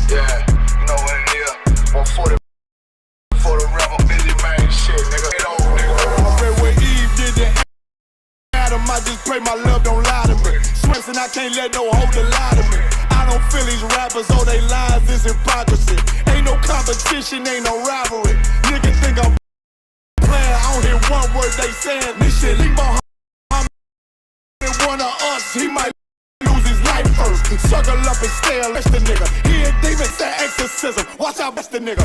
Yeah, you know what it is. 140 for the rebel, busy man shit, nigga. It old nigga. I read what Eve did to Adam. I just pray my love don't lie to me. Sweats and I can't let no hoe to lie to me. I don't feel these rappers, all they lies is hypocrisy. Ain't no competition, ain't no rivalry. Niggas think I'm playing, I don't hear one word they saying. This shit leave behind one of us, he might lose his life first. Circle up and stare, let the nigga. He a demon, say exorcism. Watch out, best the nigga.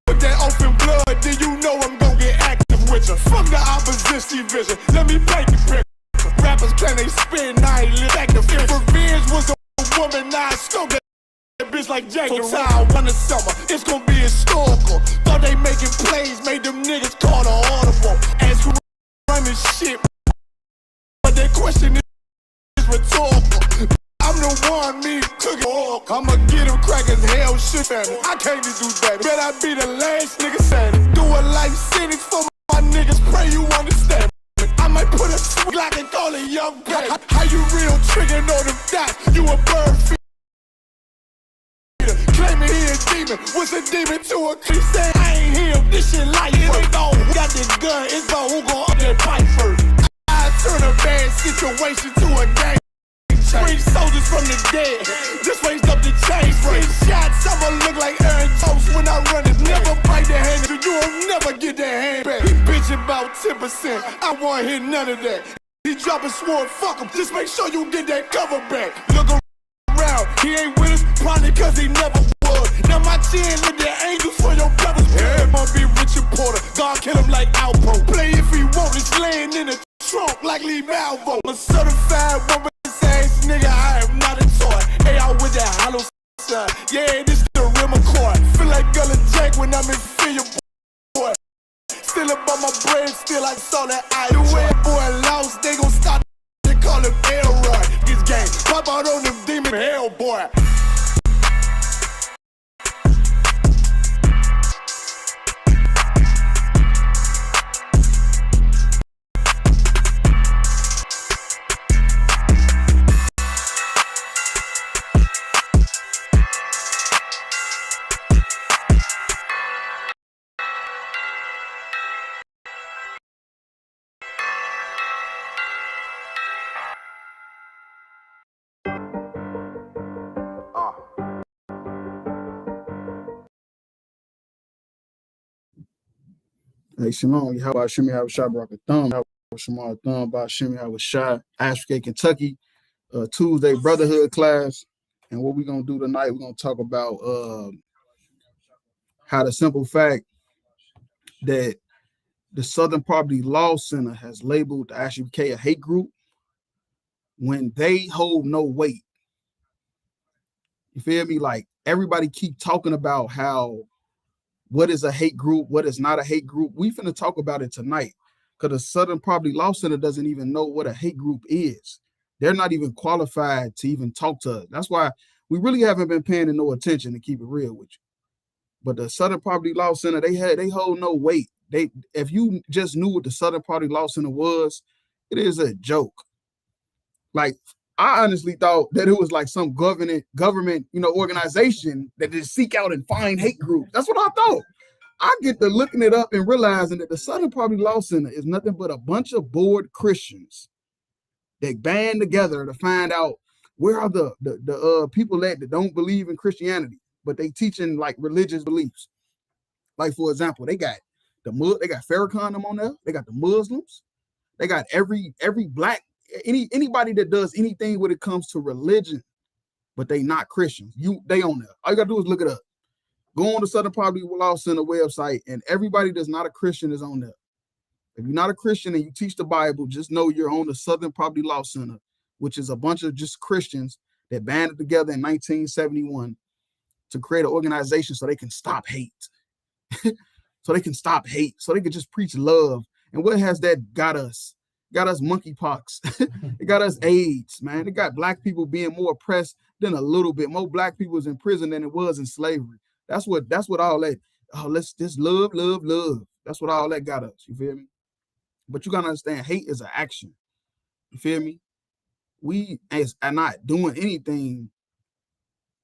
With that open blood, then you know I'm gon' get active with you. From the opposition vision, let me paint the picture. Rappers claim they spin, I ain't live active. If revenge was a woman, now I still get that bitch like Jack the Ripper. One the summer, it's gon' be historical. Thought they making plays, made them niggas call the audible. Ask who running shit, but that question is rhetorical. I'm the one, me cooking oil. I'ma get him crackers, hell shit at it. I can't do that. Bet I be the last nigga saying it. Do a life sentence for my niggas, pray you understand. I might put a Glock and call it young baby. How you real triggering on them dots? You a bird feeder. Claiming he a demon. What's a demon to a creep? Say I ain't him, this shit like it ain't all. Got this gun, it's about who gon' up that pipe first. I turn a bad situation to a game. Bring soldiers from the dead, just raised up the chains. Free shots, I'ma look like Aaron Toast when I run it. Never bite the hand, so you'll never get that hand back. He bitchin' about 10%, I won't hear none of that. He dropping sword, fuck him, just make sure you get that cover back. Look around, he ain't with us, probably cause he never was. Now my chin look the angels for your brothers. Yeah, I'ma be Richard Porter, God kill him like Alpo. Play if he want, it's laying in the trunk like Lee Malvo. I'm a certified woman. Ass nigga, I am not a toy. Hey, out with that hollow side. Yeah, this the real McCoy. Feel like Gullah Jack when I'm in fear, boy. Still up on my brain, still I saw that eye. The way a boy lost, they gon' stop. They call him Elroy. This game, pop out on them demon hell, boy. Hey, Shalom, how about Shimmy How Shot Rock a Thumb? How about Shamar Thumb by Shimmy How Shot, Isupk, Kentucky, Tuesday Brotherhood class. And what we're going to do tonight, we're going to talk about how the simple fact that the Southern Poverty Law Center has labeled the Isupk a hate group when they hold no weight. You feel me? Like everybody keep talking about how what is a hate group, what is not a hate group. We finna talk about it tonight because the Southern Poverty Law Center doesn't even know what a hate group is. They're not even qualified to even talk to us. That's why we really haven't been paying no attention, to keep it real with you. But the Southern Poverty Law Center, they hold no weight. If you just knew what the Southern Poverty Law Center was, it is a joke. Like, I honestly thought that it was like some government, organization that just seek out and find hate groups. That's what I thought. I get to looking it up and realizing that the Southern Poverty Law Center is nothing but a bunch of bored Christians that band together to find out where are the people that don't believe in Christianity, but they teaching like religious beliefs. Like, for example, they got Farrakhan on there. They got the Muslims. They got every black. Anybody that does anything when it comes to religion, but they not Christians, they on there. All you gotta do is look it up. Go on the Southern Poverty Law Center website, and everybody that's not a Christian is on there. If you're not a Christian and you teach the Bible, just know you're on the Southern Poverty Law Center, which is a bunch of just Christians that banded together in 1971 to create an organization so they can stop hate. So they can just preach love. And what has that got us? Got us monkeypox. It got us AIDS, man. It got black people being more oppressed than a little bit. More black people was in prison than it was in slavery. That's what all that. Oh, let's just love. That's what all that got us. You feel me? But you gotta understand, hate is an action. You feel me? We are not doing anything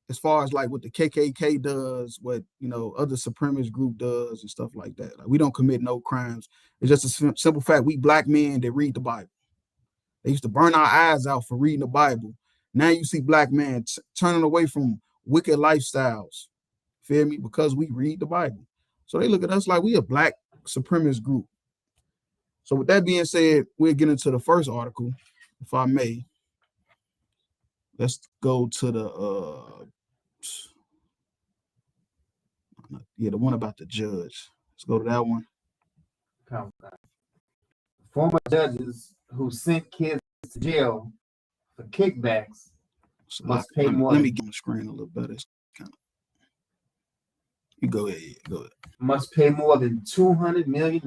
as far as like what the KKK does, what other supremacist group does, and stuff like that. Like, we don't commit no crimes. It's just a simple fact: we black men that read the Bible. They used to burn our eyes out for reading the Bible. Now you see black men turning away from wicked lifestyles. Feel me? Because we read the Bible. So they look at us like we a black supremacist group. So with that being said, we'll get into the first article, if I may. Let's go to the the one about the judge. Let's go to that one. Former judges who sent kids to jail for kickbacks must pay more. Let me get my screen a little better. You go ahead. Go ahead. Must pay more than $200 million.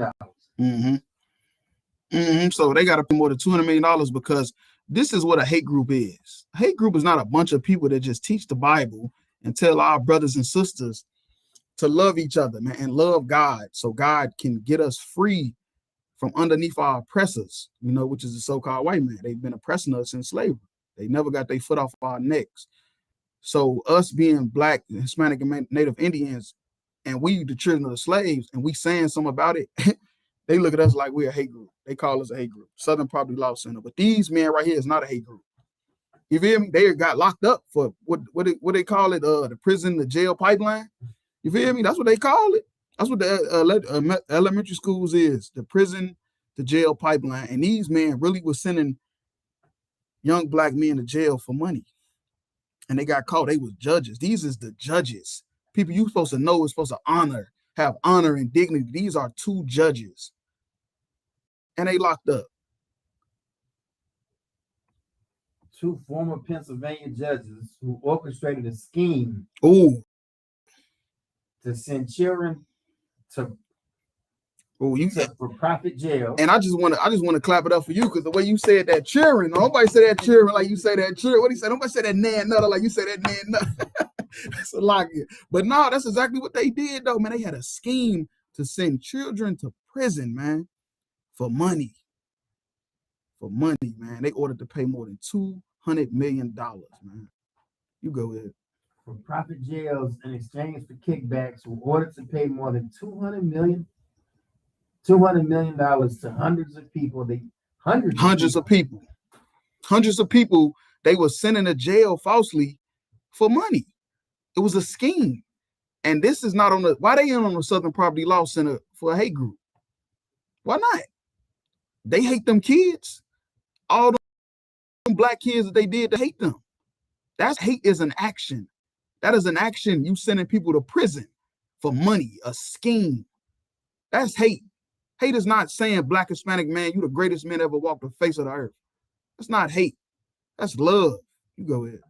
So they got to pay more than $200 million because this is what a hate group is. A hate group is not a bunch of people that just teach the Bible and tell our brothers and sisters to love each other, man, and love God, so God can get us free from underneath our oppressors, which is the so-called white man. They've been oppressing us in slavery. They never got their foot off our necks. So us being black, Hispanic, and Native Indians, and we the children of the slaves, and we saying something about it, they look at us like we're a hate group. They call us a hate group, Southern Poverty Law Center. But these men right here is not a hate group. You feel me? They got locked up for what they call it, the prison, the jail pipeline. You feel me? That's what they call it. That's what the elementary schools is, the prison to jail pipeline. And these men really were sending young black men to jail for money. And they got caught. They was judges. These is the judges. People you supposed to know is supposed to have honor and dignity. These are two judges. And they locked up. Two former Pennsylvania judges who orchestrated a scheme to send children to for-profit jail. And I just want to clap it up for you, because the way you said that children, nobody said that children like you say that children. What he said? Nobody said that nan nutter like you said that nan nutter. That's a lot. But no, that's exactly what they did though, man. They had a scheme to send children to prison, man, for money. For money, man. They ordered to pay more than $200 million, man. You go ahead. For profit jails in exchange for kickbacks were ordered to pay more than $200 million to hundreds of people. Hundreds of people they were sending to jail falsely for money. It was a scheme. And this is not why they ain't on the Southern Poverty Law Center for a hate group? Why not? They hate them kids. All them black kids that they did to hate them. That's hate is an action. That is an action. You sending people to prison for money, a scheme. That's hate. Hate is not saying black Hispanic man, you the greatest man ever walked the face of the earth. That's not hate. That's love. You go ahead.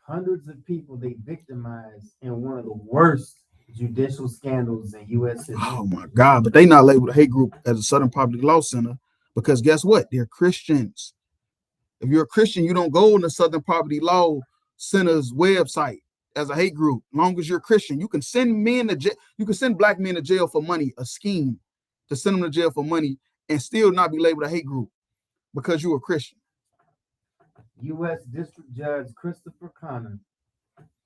Hundreds of people they victimized in one of the worst judicial scandals in U.S. history. Oh my God! But they not labeled a hate group as a Southern Poverty Law Center because guess what? They're Christians. If you're a Christian, you don't go on the Southern Poverty Law Center's website as a hate group. As long as you're Christian, you can send men to jail. You can send black men to jail for money. A scheme to send them to jail for money and still not be labeled a hate group because you're a Christian. U.S. District Judge Christopher Connor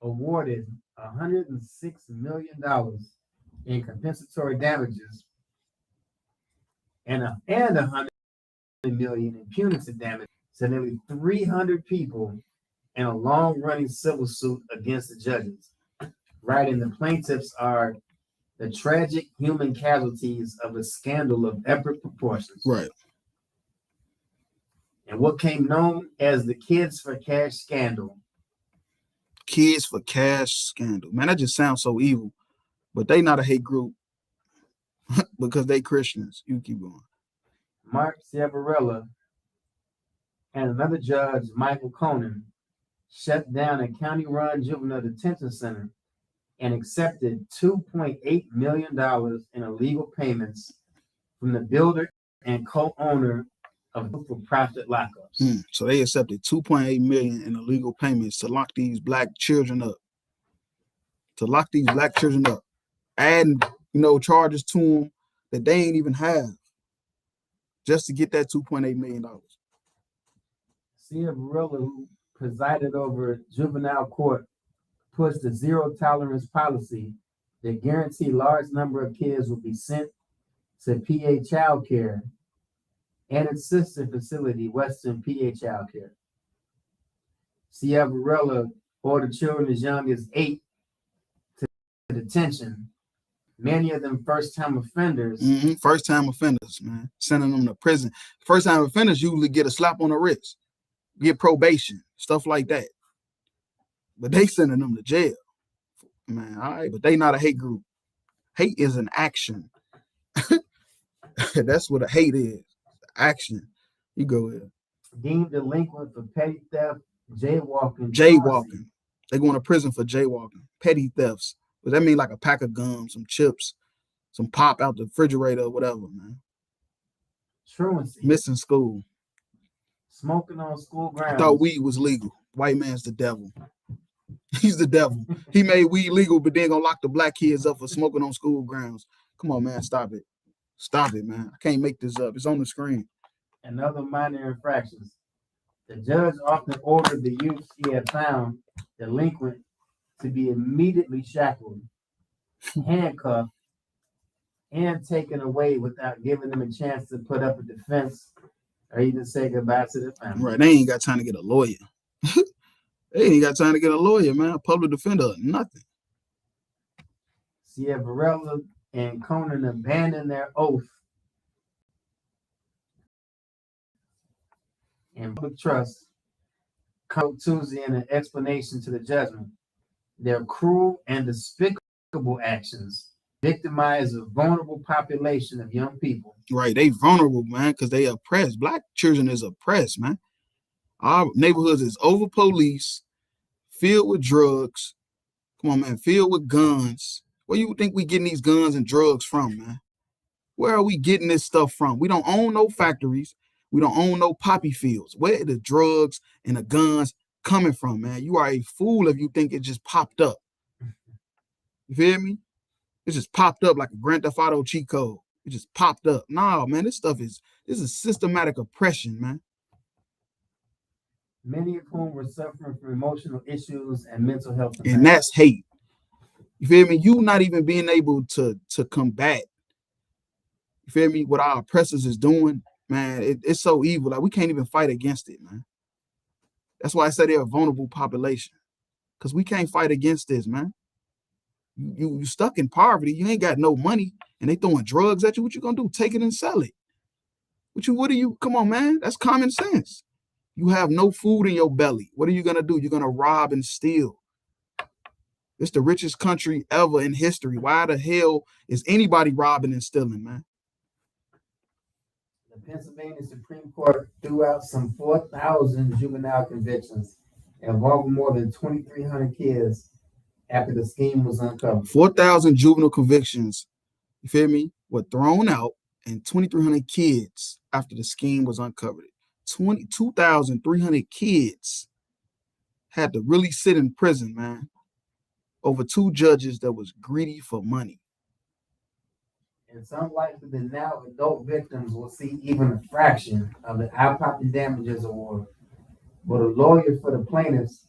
awarded $106 million in compensatory damages and $100 million in punitive damage to nearly 300 people in a long-running civil suit against the judges. Writing the plaintiffs are the tragic human casualties of a scandal of epic proportions. Right. And what came known as the Kids for Cash scandal. Kids for Cash scandal. Man, that just sounds so evil. But they not a hate group because they Christians. You keep going. Mark Ciavarella and another judge, Michael Conan, shut down a county-run juvenile detention center and accepted $2.8 million in illegal payments from the builder and co-owner of for-profit lockups. So they accepted $2.8 million in illegal payments to lock these black children up. Adding, charges to them that they ain't even have, just to get that $2.8 million. Ciavarella, who presided over juvenile court pushed a zero tolerance policy that guaranteed a large number of kids will be sent to PA child care and its sister facility, Western PA child care. Sierra Varela ordered children as young as 8 to detention, many of them first-time offenders. First-time offenders, man, sending them to prison. First-time offenders usually get a slap on the wrist, get probation, stuff like that. But they sending them to jail, man. All right, but they not a hate group. Hate is an action. That's what a hate is. Action. You go ahead. Deemed delinquent for petty theft, jaywalking. Jaywalking. They going to prison for jaywalking. Petty thefts. Does that mean like a pack of gum, some chips, some pop out the refrigerator or whatever, man? Truancy. Missing school. Smoking on school grounds. I thought weed was legal. White man's the devil. He's the devil. He made weed legal, but then gonna lock the black kids up for smoking on school grounds. Come on, man. Stop it. Stop it, man. I can't make this up. It's on the screen. And other minor infractions. The judge often ordered the youth he had found delinquent to be immediately shackled, handcuffed, and taken away without giving them a chance to put up a defense or even say goodbye to their family. Right. They ain't got time to get a lawyer. They ain't got time to get a lawyer, man. A public defender, nothing. Sierra Varela and Conan abandoned their oath and public trust. Come Tuesday in an explanation to the judgment. Their cruel and despicable actions victimize a vulnerable population of young people. Right. They vulnerable, man, because they oppressed. Black children is oppressed, man. Our neighborhoods is over police, filled with drugs. Come on, man, filled with guns. Where you think we getting these guns and drugs from, man? Where are we getting this stuff from? We don't own no factories. We don't own no poppy fields. Where are the drugs and the guns coming from, man? You are a fool if you think it just popped up. You feel me? It just popped up like a Grand Theft Auto cheat code. It just popped up. No, man, this is systematic oppression, man. Many of whom were suffering from emotional issues and mental health. And that's hate. You feel me? You not even being able to combat, you feel me, what our oppressors is doing, man, it's so evil. Like, we can't even fight against it, man. That's why I say they're a vulnerable population. Because we can't fight against this, man. You stuck in poverty, you ain't got no money, and they throwing drugs at you. What you gonna do? Take it and sell it. What are you? Come on, man. That's common sense. You have no food in your belly. What are you gonna do? You're gonna rob and steal. It's the richest country ever in history. Why the hell is anybody robbing and stealing, man? The Pennsylvania Supreme Court threw out some 4,000 juvenile convictions involving more than 2,300 kids after the scheme was uncovered. 4,000 juvenile convictions, you feel me, were thrown out, and 2,300 kids after the scheme was uncovered. 2,300 kids had to really sit in prison, man, over two judges that was greedy for money. It's unlikely that now adult victims will see even a fraction of the out-of-pocket damages award, but a lawyer for the plaintiffs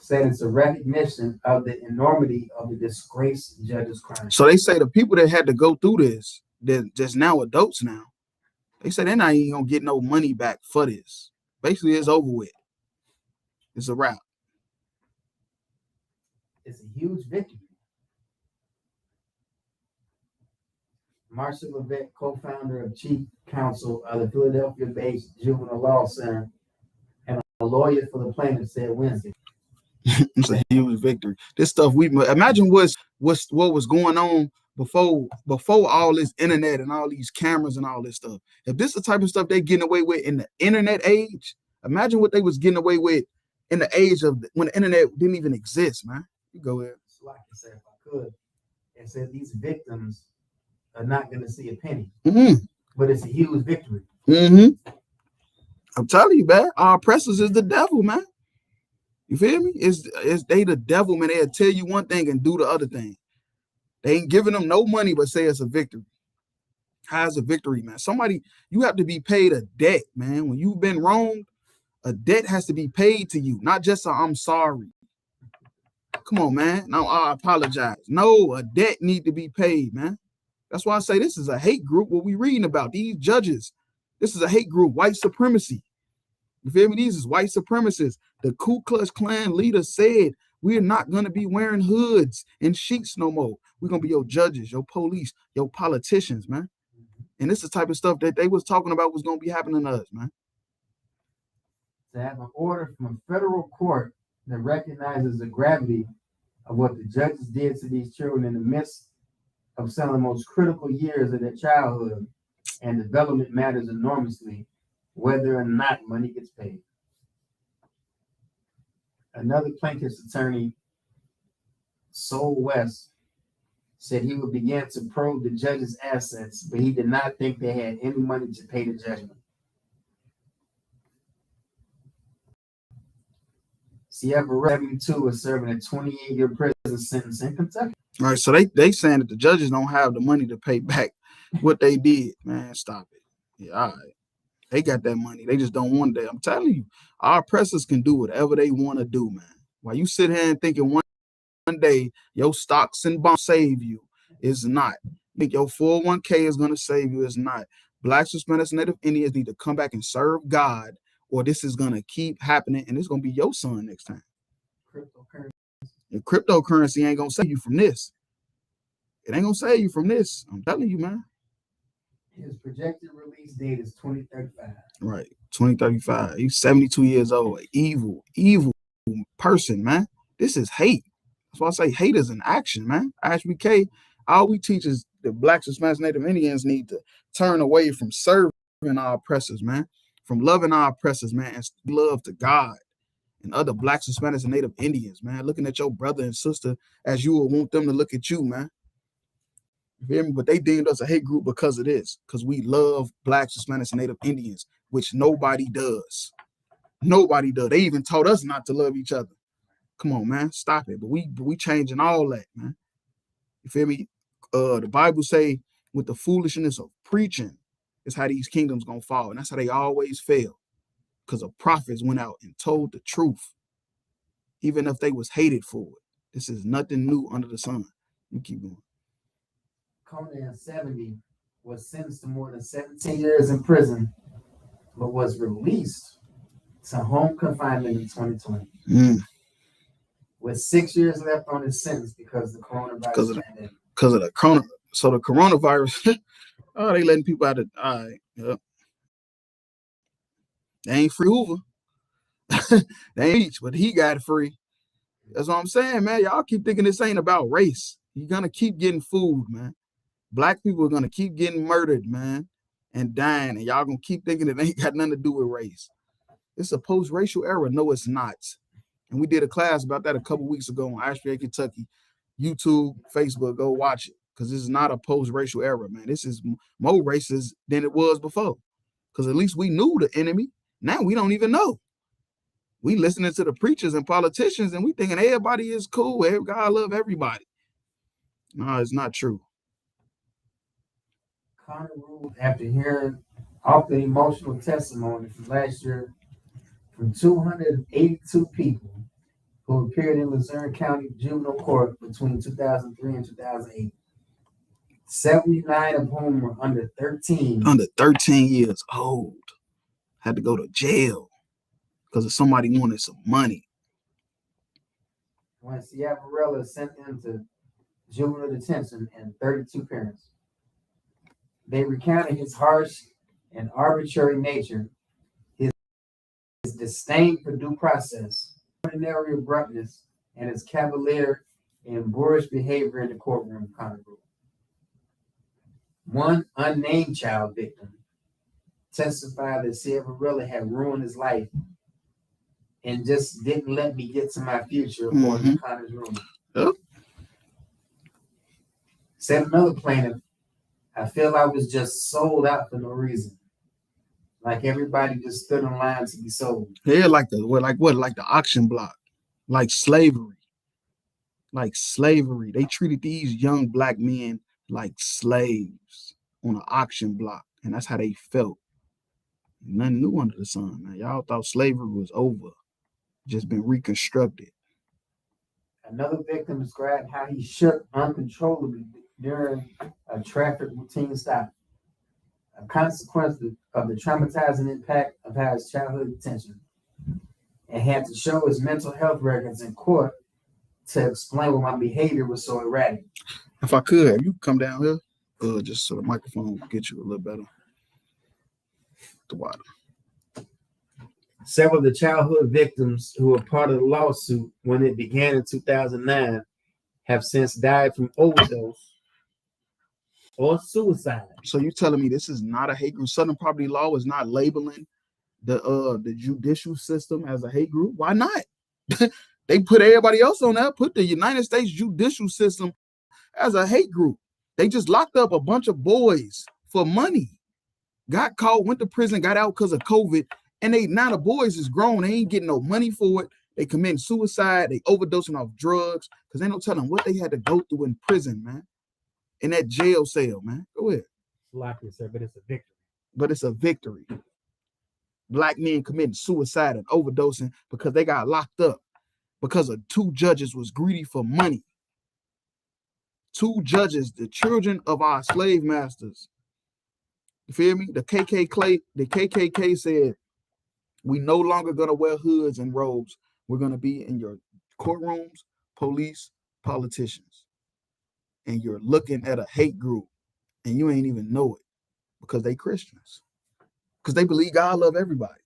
said it's a recognition of the enormity of the disgraced judge's crime. So they say the people that had to go through this, they're just now adults now. They say they're not even gonna get no money back for this. Basically, it's over with. It's a wrap. It's a huge victory. Marcia Levesque, co-founder of Chief Counsel of the Philadelphia-based Juvenile Law Center and a lawyer for the plaintiff, said Wednesday. It's a huge victory. This stuff we imagine what was going on before all this internet and all these cameras and all this stuff. If this is the type of stuff they getting away with in the internet age, imagine what they was getting away with in the age of when the internet didn't even exist, man. You go ahead. So like I said, if I could, and said these victims are not going to see a penny, but it's a huge victory. I'm telling you, man, our oppressors is the devil, man. You feel me? It's they the devil, man. They'll tell you one thing and do the other thing. They ain't giving them no money, but say it's a victory. How's a victory, man? You have to be paid a debt, man. When you've been wronged, a debt has to be paid to you, not just a I'm sorry. Come on, man. Now I apologize. No, a debt need to be paid, man. That's why I say this is a hate group. What we reading about, these judges, this is a hate group, white supremacy. You feel me? These is white supremacists. The Ku Klux Klan leader said, we're not going to be wearing hoods and sheets no more. We're going to be your judges, your police, your politicians, man. And this is the type of stuff that they was talking about was going to be happening to us, man. To have an order from a federal court that recognizes the gravity of what the judges did to these children in the midst of some of the most critical years of their childhood and development matters enormously, whether or not money gets paid. Another plaintiff's attorney, Sol West, said he would begin to probe the judges' assets, but he did not think they had any money to pay the judgment. Sierra 72 is serving a 28-year prison sentence in Kentucky. All right, so they saying that the judges don't have the money to pay back what they did. Man, stop it. Yeah, all right. They got that money. They just don't want that. I'm telling you, our oppressors can do whatever they want to do, man. While you sit here and thinking one day your stocks and bonds save you, it's not. You think your 401k is going to save you, it's not. Blacks, Hispanics, Native Indians need to come back and serve God, or this is going to keep happening, and it's going to be your son next time. Cryptocurrency. And cryptocurrency ain't going to save you from this. It ain't going to save you from this. I'm telling you, man. His projected release date is 2035. Right, 2035. He's 72 years old. Evil person, man. This is hate. That's why I say hate is an action, man. Isupk, all we teach is the Blacks, Hispanics, Native Indians need to turn away from serving our oppressors, man. From loving our oppressors, man, and love to God and other Blacks, Hispanics, and Native Indians, man. Looking at your brother and sister as you would want them to look at you, man. You feel me? But they deemed us a hate group because of this, because we love Blacks, Hispanics, and Native Indians, which nobody does. Nobody does. They even taught us not to love each other. Come on, man, stop it. But we changing all that, man. You feel me? The Bible say with the foolishness of preaching is how these kingdoms gonna fall, and that's how they always fail, because the prophets went out and told the truth, even if they was hated for it. This is nothing new under the sun. You keep going. Conan 70 was sentenced to more than 17 years in prison, but was released to home confinement in 2020. With 6 years left on his sentence because of the coronavirus pandemic. Because of the corona. So the coronavirus, oh, they letting people out of, all right, yep. They ain't free Hoover. They ain't each, but he got it free. That's what I'm saying, man. Y'all keep thinking this ain't about race. You're going to keep getting food, man. Black people are going to keep getting murdered, man, and dying, and y'all going to keep thinking it ain't got nothing to do with race. It's a post-racial era. No, it's not. And we did a class about that a couple weeks ago on Isupk, Kentucky, YouTube, Facebook. Go watch it, because this is not a post-racial era, man. This is more racist than it was before, because at least we knew the enemy. Now we don't even know. We listening to the preachers and politicians, and we thinking everybody is cool. God love everybody. No, it's not true. Connor ruled after hearing often emotional testimony from last year from 282 people who appeared in Luzerne County Juvenile Court between 2003 and 2008. 79 of whom were under 13. Under 13 years old. Had to go to jail because of somebody wanted some money. When Sierra sent them to juvenile detention and 32 parents. They recounted his harsh and arbitrary nature, his disdain for due process, ordinary abruptness, and his cavalier and boorish behavior in the courtroom. One unnamed child victim testified that Sierra had ruined his life and just didn't let me get to my future according to Connor's room. Yep. Said another plaintiff, I feel I was just sold out for no reason. Like everybody just stood in line to be sold. Yeah, like the auction block, like slavery. Like slavery. They treated these young Black men like slaves on an auction block, and that's how they felt. Nothing new under the sun, man. Y'all thought slavery was over, just been reconstructed. Another victim described how he shook uncontrollably during a traffic routine stop, a consequence of the traumatizing impact of his childhood detention, and had to show his mental health records in court to explain why my behavior was so erratic. If I could, have you come down here, just so the microphone will get you a little better. The water. Several of the childhood victims who were part of the lawsuit when it began in 2009 have since died from overdose or suicide. So you telling me this is not a hate group? Southern Poverty Law is not labeling the judicial system as a hate group? Why not? They put everybody else on that, put the United States judicial system as a hate group. They just locked up a bunch of boys for money. Got caught, went to prison, got out because of COVID, and now the boys is grown. They ain't getting no money for it. They committing suicide. They overdosing off drugs because they don't tell them what they had to go through in prison, man. In that jail cell, man. Go ahead. Like it, sir, but it's a victory. But it's a victory. Black men committing suicide and overdosing because they got locked up because of 2 judges was greedy for money. 2 judges, the children of our slave masters. You feel me? The KKK said, we no longer gonna wear hoods and robes. We're gonna be in your courtrooms, police, politicians. And you're looking at a hate group and you ain't even know it because they Christians. Because they believe God love everybody.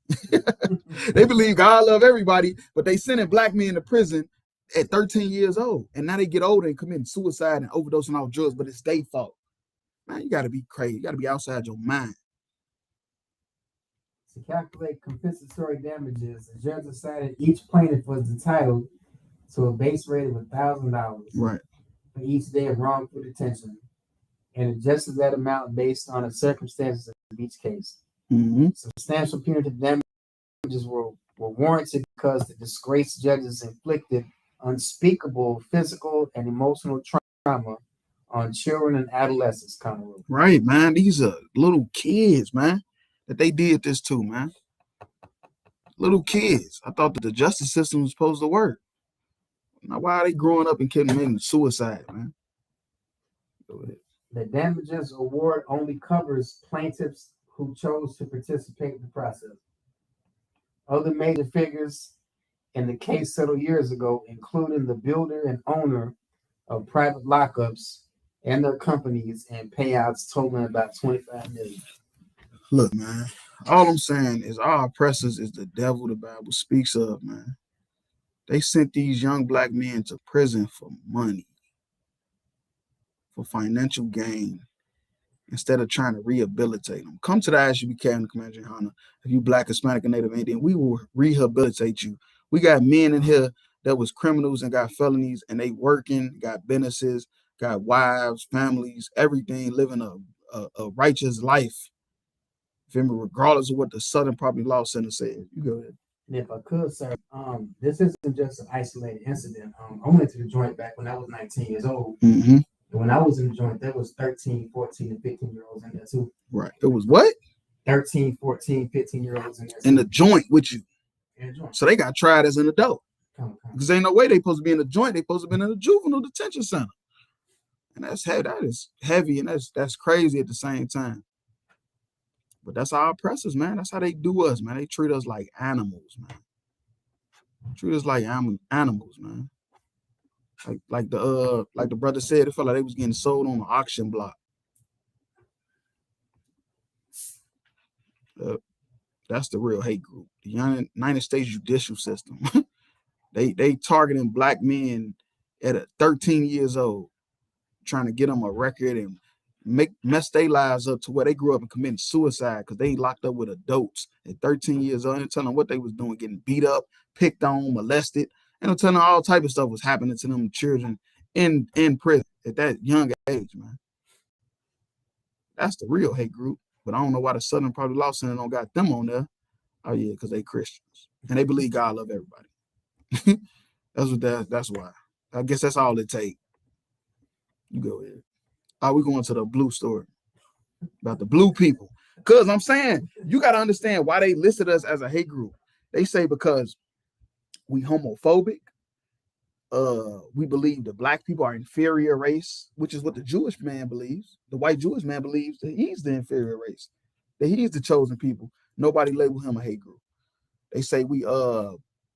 They believe God love everybody, but they sending black men to prison at 13 years old. And now they get older and committing suicide and overdosing off drugs, but it's their fault. Man, you gotta be crazy. You gotta be outside your mind. To calculate compensatory damages, the judge decided each plaintiff was entitled to a base rate of $1,000 right for each day of wrongful detention, and adjusted that amount based on the circumstances of each case. Mm-hmm. Substantial punitive damages were warranted because the disgraced judges inflicted unspeakable physical and emotional trauma on children and adolescents. Right, man. These are little kids, man, that they did this to, man. Little kids. I thought that the justice system was supposed to work. Now, why are they growing up and committing suicide, man? Go ahead. The damages award only covers plaintiffs who chose to participate in the process. Other major figures in the case settled years ago, including the builder and owner of private lockups and their companies, and payouts totaling about $25 million. Look, man, all I'm saying is our oppressors is the devil the Bible speaks of, man. They sent these young black men to prison for money, for financial gain, instead of trying to rehabilitate them. Come to the Isupk in the Commander Hana. If you Black, Hispanic, and Native Indian, we will rehabilitate you. We got men in here that was criminals and got felonies, and they working, got businesses, got wives, families, everything, living a righteous life. Regardless of what the Southern Poverty Law Center says. You go ahead. And if I could, sir, this isn't just an isolated incident. I went to the joint back when I was 19 years old. Mm-hmm. And when I was in the joint, there was 13, 14, and 15-year-olds in there too. Right. It was what? 13, 14, 15-year-olds in there too. In the joint with you. In the joint. So they got tried as an adult. Come. Because ain't no way they supposed to be in the joint. They supposed to be in a juvenile detention center. And that's heavy. That is heavy, and that's crazy at the same time. But that's our oppressors, man. That's how they do us, man. They treat us like animals, man. Treat us like animals, man. Like the brother said, it felt like they was getting sold on an auction block. That's the real hate group. The United States judicial system. they targeting black men at 13 years old, trying to get them a record and mess their lives up to where they grew up and committing suicide because they locked up with adults at 13 years old and telling them what they was doing, getting beat up, picked on, molested, and telling them all type of stuff was happening to them children in prison at that young age, man. That's the real hate group. But I don't know why the Southern Poverty Law Center don't got them on there. Oh yeah, because they Christians and they believe God love everybody. That's why. I guess that's all it take. You go ahead. We going to the blue story about the blue people. Because I'm saying, you got to understand why they listed us as a hate group. They say because we homophobic, we believe the black people are inferior race, which is what the Jewish man believes. The white Jewish man believes that he's the inferior race, that he's the chosen people. Nobody label him a hate group. They say we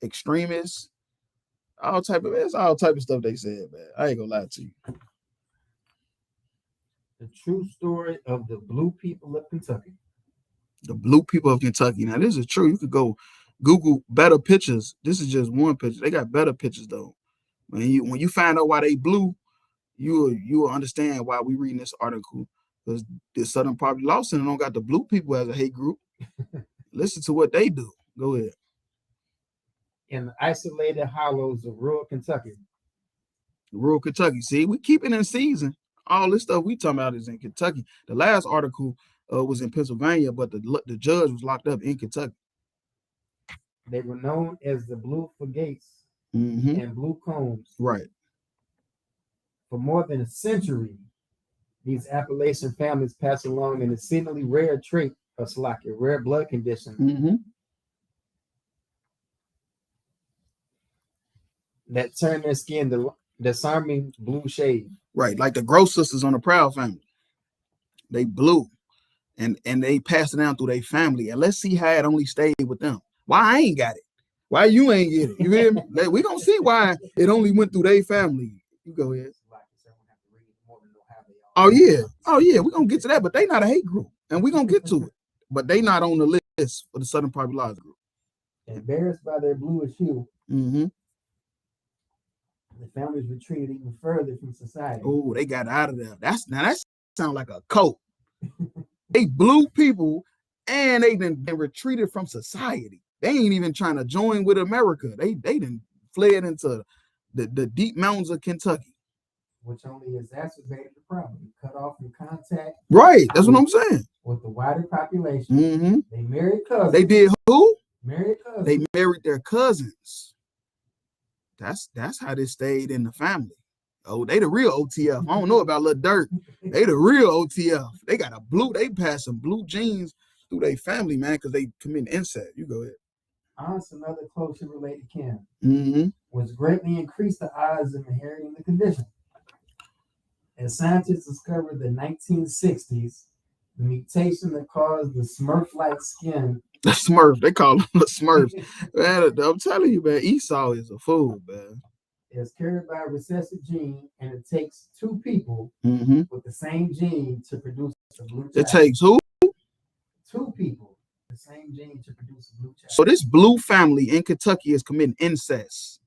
extremists, all type of stuff they said, man. I ain't gonna lie to you. The true story of the blue people of Kentucky. The blue people of Kentucky. Now, this is true. You could go Google better pictures. This is just one picture. They got better pictures though. When you find out why they blue, you will understand why we reading this article. Because the Southern Poverty Law Center don't got the blue people as a hate group. Listen to what they do. Go ahead. In the isolated hollows of rural Kentucky. Rural Kentucky. See, we keep it in season. All this stuff we talking about is in Kentucky. The last article was in Pennsylvania, but the judge was locked up in Kentucky. They were known as the Blue Fugates and Blue Combs. Right. For more than a century, these Appalachian families passed along an exceedingly rare trait of Isupk, a rare blood condition that turned their skin the disarming blue shade. Right, like the Gross sisters on the Proud Family. They blue, and they passed it down through their family. And let's see how it only stayed with them. Why I ain't got it? Why you ain't get it? You hear me? Like, we gonna see why it only went through their family. You go ahead. Oh yeah, we're gonna get to that, but they not a hate group, and we're gonna get to it. But they not on the list for the Southern Poverty Law group. Embarrassed by their bluish hue, the families retreated even further from society. Oh, they got out of there. That sounds like a cult. They blue people, and they been retreated from society. They ain't even trying to join with America. They done fled into the deep mountains of Kentucky. Which only exacerbated the problem. Cut off from contact. Right, that's what I'm saying. With the wider population. They married cousins. They did who? Married cousins. They married their cousins. That's how they stayed in the family. Oh, they the real OTF. I don't know about Lil Durk. They the real OTF. They got they passed some blue genes through their family, man, because they commit incest. You go ahead. Aunts and other closely related kin, which greatly increased the odds of inheriting the condition. As scientists discovered in the 1960s, the mutation that caused the Smurf-like skin. The Smurf, they call them the Smurfs. Man, I'm telling you, man, Esau is a fool, man. Is carried by a recessive gene, and it takes two people with the same gene to produce a blue child. It takes who? Two people, the same gene to produce a blue child. So this blue family in Kentucky is committing incest,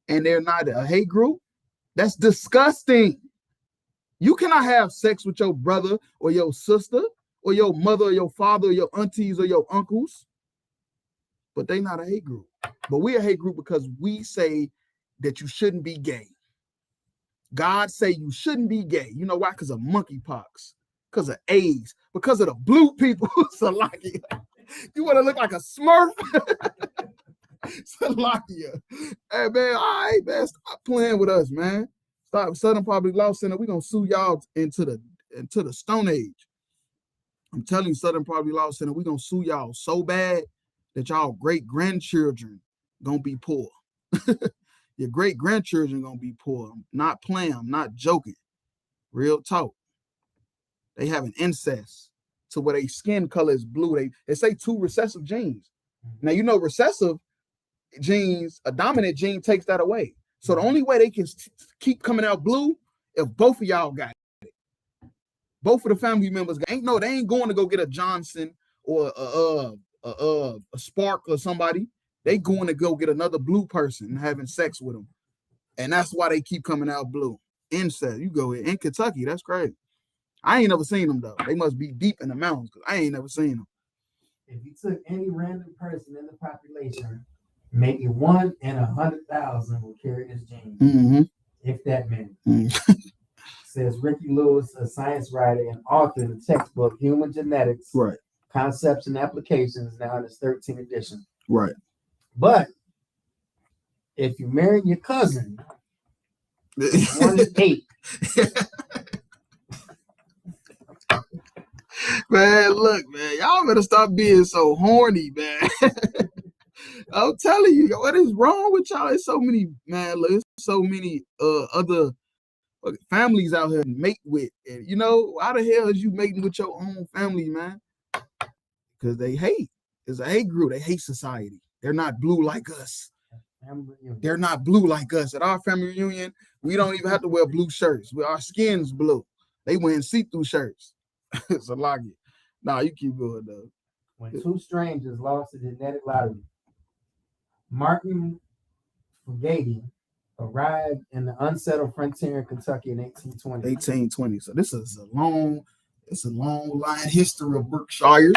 and they're not a hate group? That's disgusting. You cannot have sex with your brother or your sister or your mother or your father or your aunties or your uncles, but they not a hate group. But we're a hate group because we say that you shouldn't be gay. God say you shouldn't be gay. You know why? Because of monkeypox, because of AIDS, because of the blue people. Salakia. You want to look like a Smurf? Salakia. Hey, man, all right, man, stop playing with us, man. Stop. Southern Poverty Law Center, we're going to sue y'all into the Stone Age. I'm telling you, Southern Poverty Law Center, we're going to sue y'all so bad that y'all great-grandchildren going to be poor. Your great-grandchildren going to be poor. I'm not playing. I'm not joking. Real talk. They have an incest to where their skin color is blue. They say two recessive genes. Now, you know, recessive genes, a dominant gene takes that away. So the only way they can keep coming out blue if both of y'all got it. Both of the family members they ain't going to go get a Johnson or a Spark or somebody. They going to go get another blue person and having sex with them. And that's why they keep coming out blue. Incest. You go in Kentucky. That's crazy. I ain't never seen them though. They must be deep in the mountains because I ain't never seen them. If you took any random person in the population, maybe 1 in 100,000 will carry this gene, if that many. Says Ricky Lewis, a science writer and author of the textbook Human Genetics, right? Concepts and Applications, now in its 13th edition. Right. But if you marry your cousin, it's 1 in 8. Man, look, man, y'all better stop being so horny, man. I'm telling you, what is wrong with y'all? It's so many, man. Look, it's so many other families out here to mate with. And you know, why the hell is you mating with your own family, man? Because they hate. It's a hate group. They hate society. They're not blue like us. They're not blue like us. At our family reunion, we don't even have to wear blue shirts. Our skin's blue. They wearing see-through shirts. So like it. Nah, you keep going though. When two strangers lost the genetic lottery, Martin Fugate arrived in the unsettled frontier in Kentucky in 1820. 1820. So this is a long line history of Berkshires.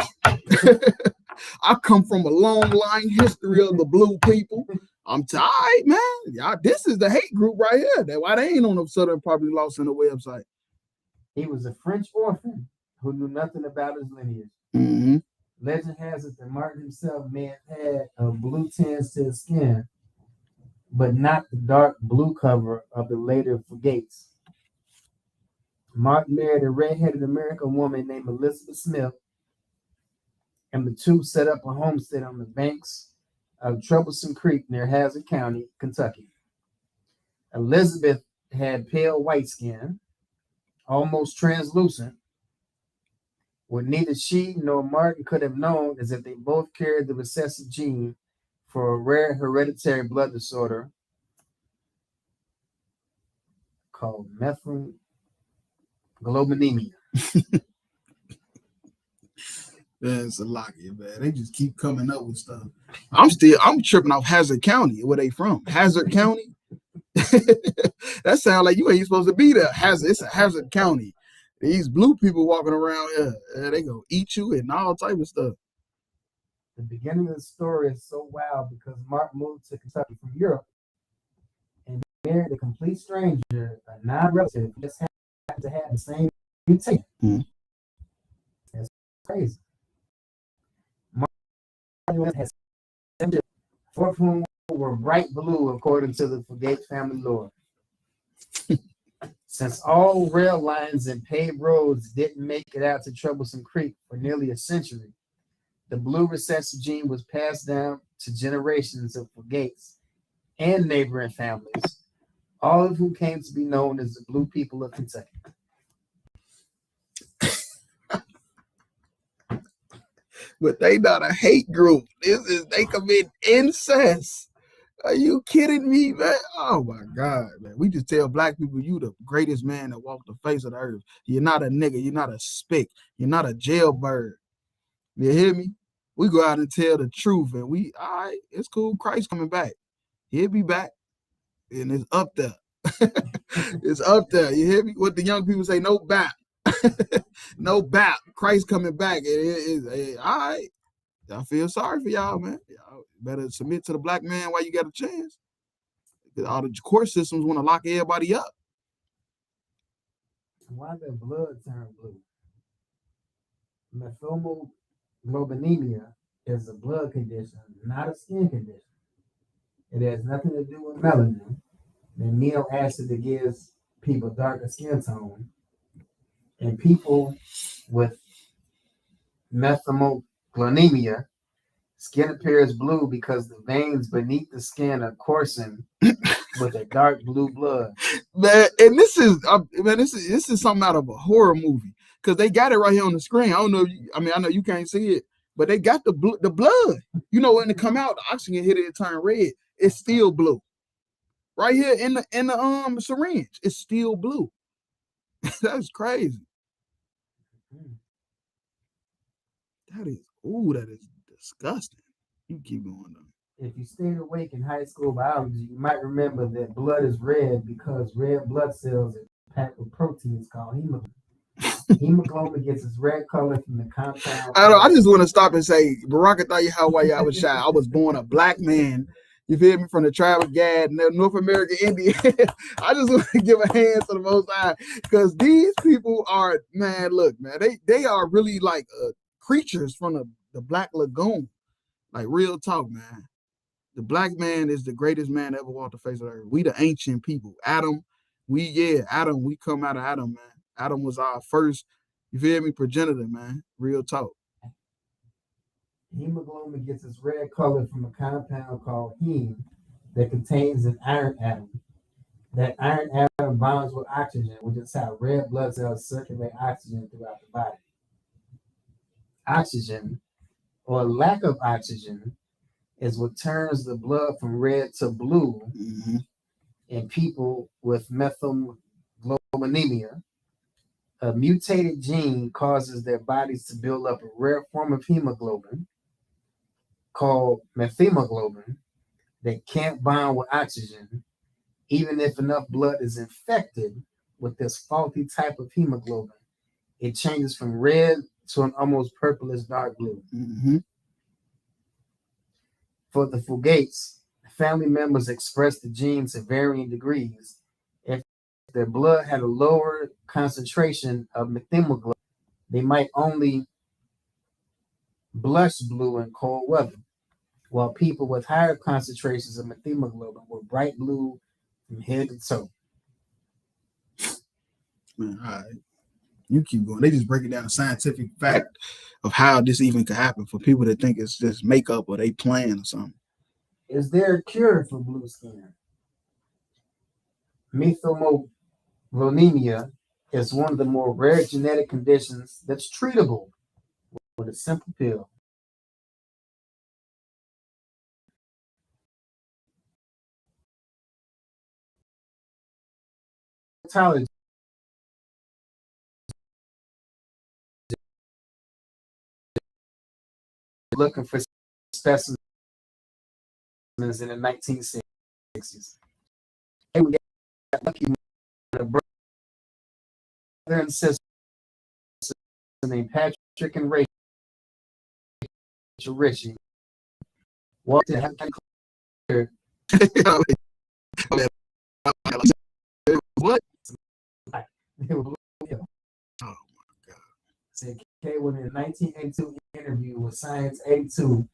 I come from a long line history of the blue people. I'm tired, man. Y'all, this is the hate group right here. That's why they ain't on the Southern Poverty Law Center website. He was a French orphan who knew nothing about his lineage. Mm-hmm. Legend has it that Martin himself may have had a blue tinge to his skin, but not the dark blue cover of the later Fugates. Martin married a red-headed American woman named Elizabeth Smith, and the two set up a homestead on the banks of Troublesome Creek near Hazard County, Kentucky. Elizabeth had pale white skin, almost translucent. What neither she nor Martin could have known is that they both carried the recessive gene for a rare hereditary blood disorder called methylglobinemia. Man, it's a lot here, man. They just keep coming up with stuff. I'm tripping off Hazard County. Where they from? Hazard County? That sounds like you ain't supposed to be there. It's a Hazard County. These blue people walking around here, they gonna eat you and all type of stuff. The beginning of the story is so wild because Mark moved to Kentucky from Europe and married a complete stranger, a non-relative, who just happened to have the same mutation. Mm-hmm. That's crazy. Mark has 7 children, 4 of whom were bright blue according to the Fugate family lore. Since all rail lines and paved roads didn't make it out to Troublesome Creek for nearly a century, the blue recessive gene was passed down to generations of Fugates and neighboring families, all of whom came to be known as the Blue People of Kentucky. But they not a hate group. They commit incest. Are you kidding me, man? Oh my God, man. We just tell black people you the greatest man that walked the face of the earth. You're not a nigga, you're not a spick, you're not a jailbird. You hear me? We go out and tell the truth, and all right, it's cool. Christ coming back. He'll be back. And it's up there. It's up there. You hear me? What the young people say, no bap. No bap. Christ coming back. All right. I feel sorry for y'all, man. Y'all better submit to the black man while you got a chance. Because all the court systems want to lock everybody up. Why does blood turn blue? Methylglobinemia is a blood condition, not a skin condition. It has nothing to do with melanin, the amino acid that gives people darker skin tone. And people with methylglobinemia, skin appears blue because the veins beneath the skin are coarsened with a dark blue blood. Man, and this is something out of a horror movie because they got it right here on the screen. I don't know. I know you can't see it, but they got the blood. You know, when it come out, the oxygen hit it turn red. It's still blue. Right here in the syringe, it's still blue. That's crazy. That is disgusting. You keep going though. If you stayed awake in high school biology, you might remember that blood is red because red blood cells are packed with proteins called hemoglobin. Hemoglobin gets its red color from the compound. I just want to stop and say, Baraka Hawaii, I was shy. I was born a black man. You feel me? From the tribe of Gad, North American Indian. I just want to give a hand to the Most High because these people are, man, look, man, they are really like creatures from the Black Lagoon. Like real talk, man. The black man is the greatest man that ever walked the face of the earth. We the ancient people. Adam, we come out of Adam, man. Adam was our first, you feel me, progenitor, man. Real talk. Hemoglobin gets its red color from a compound called heme that contains an iron atom. That iron atom bonds with oxygen, which is how red blood cells circulate oxygen throughout the body. Oxygen, or lack of oxygen, is what turns the blood from red to blue in people with methylglobinaemia. A mutated gene causes their bodies to build up a rare form of hemoglobin called methemoglobin that can't bond with oxygen, even if enough blood is infected with this faulty type of hemoglobin. It changes from red to an almost purplish dark blue. For the Fugates, family members express the gene to varying degrees. If their blood had a lower concentration of methemoglobin, they might only blush blue in cold weather, while people with higher concentrations of methemoglobin were bright blue from head to toe. Man, all right. You keep going. They just breaking down the scientific fact of how this even could happen for people that think it's just makeup or they playing or something. Is there a cure for blue skin? Methylglobinaemia is one of the more rare genetic conditions that's treatable with a simple pill. Looking for specimens in the 1960s. Hey, we got lucky when a brother and sister named Patrick and Rachel Ritchie walked in What? They were blue. Oh my God. Said K when in a 1982 interview with Science 82,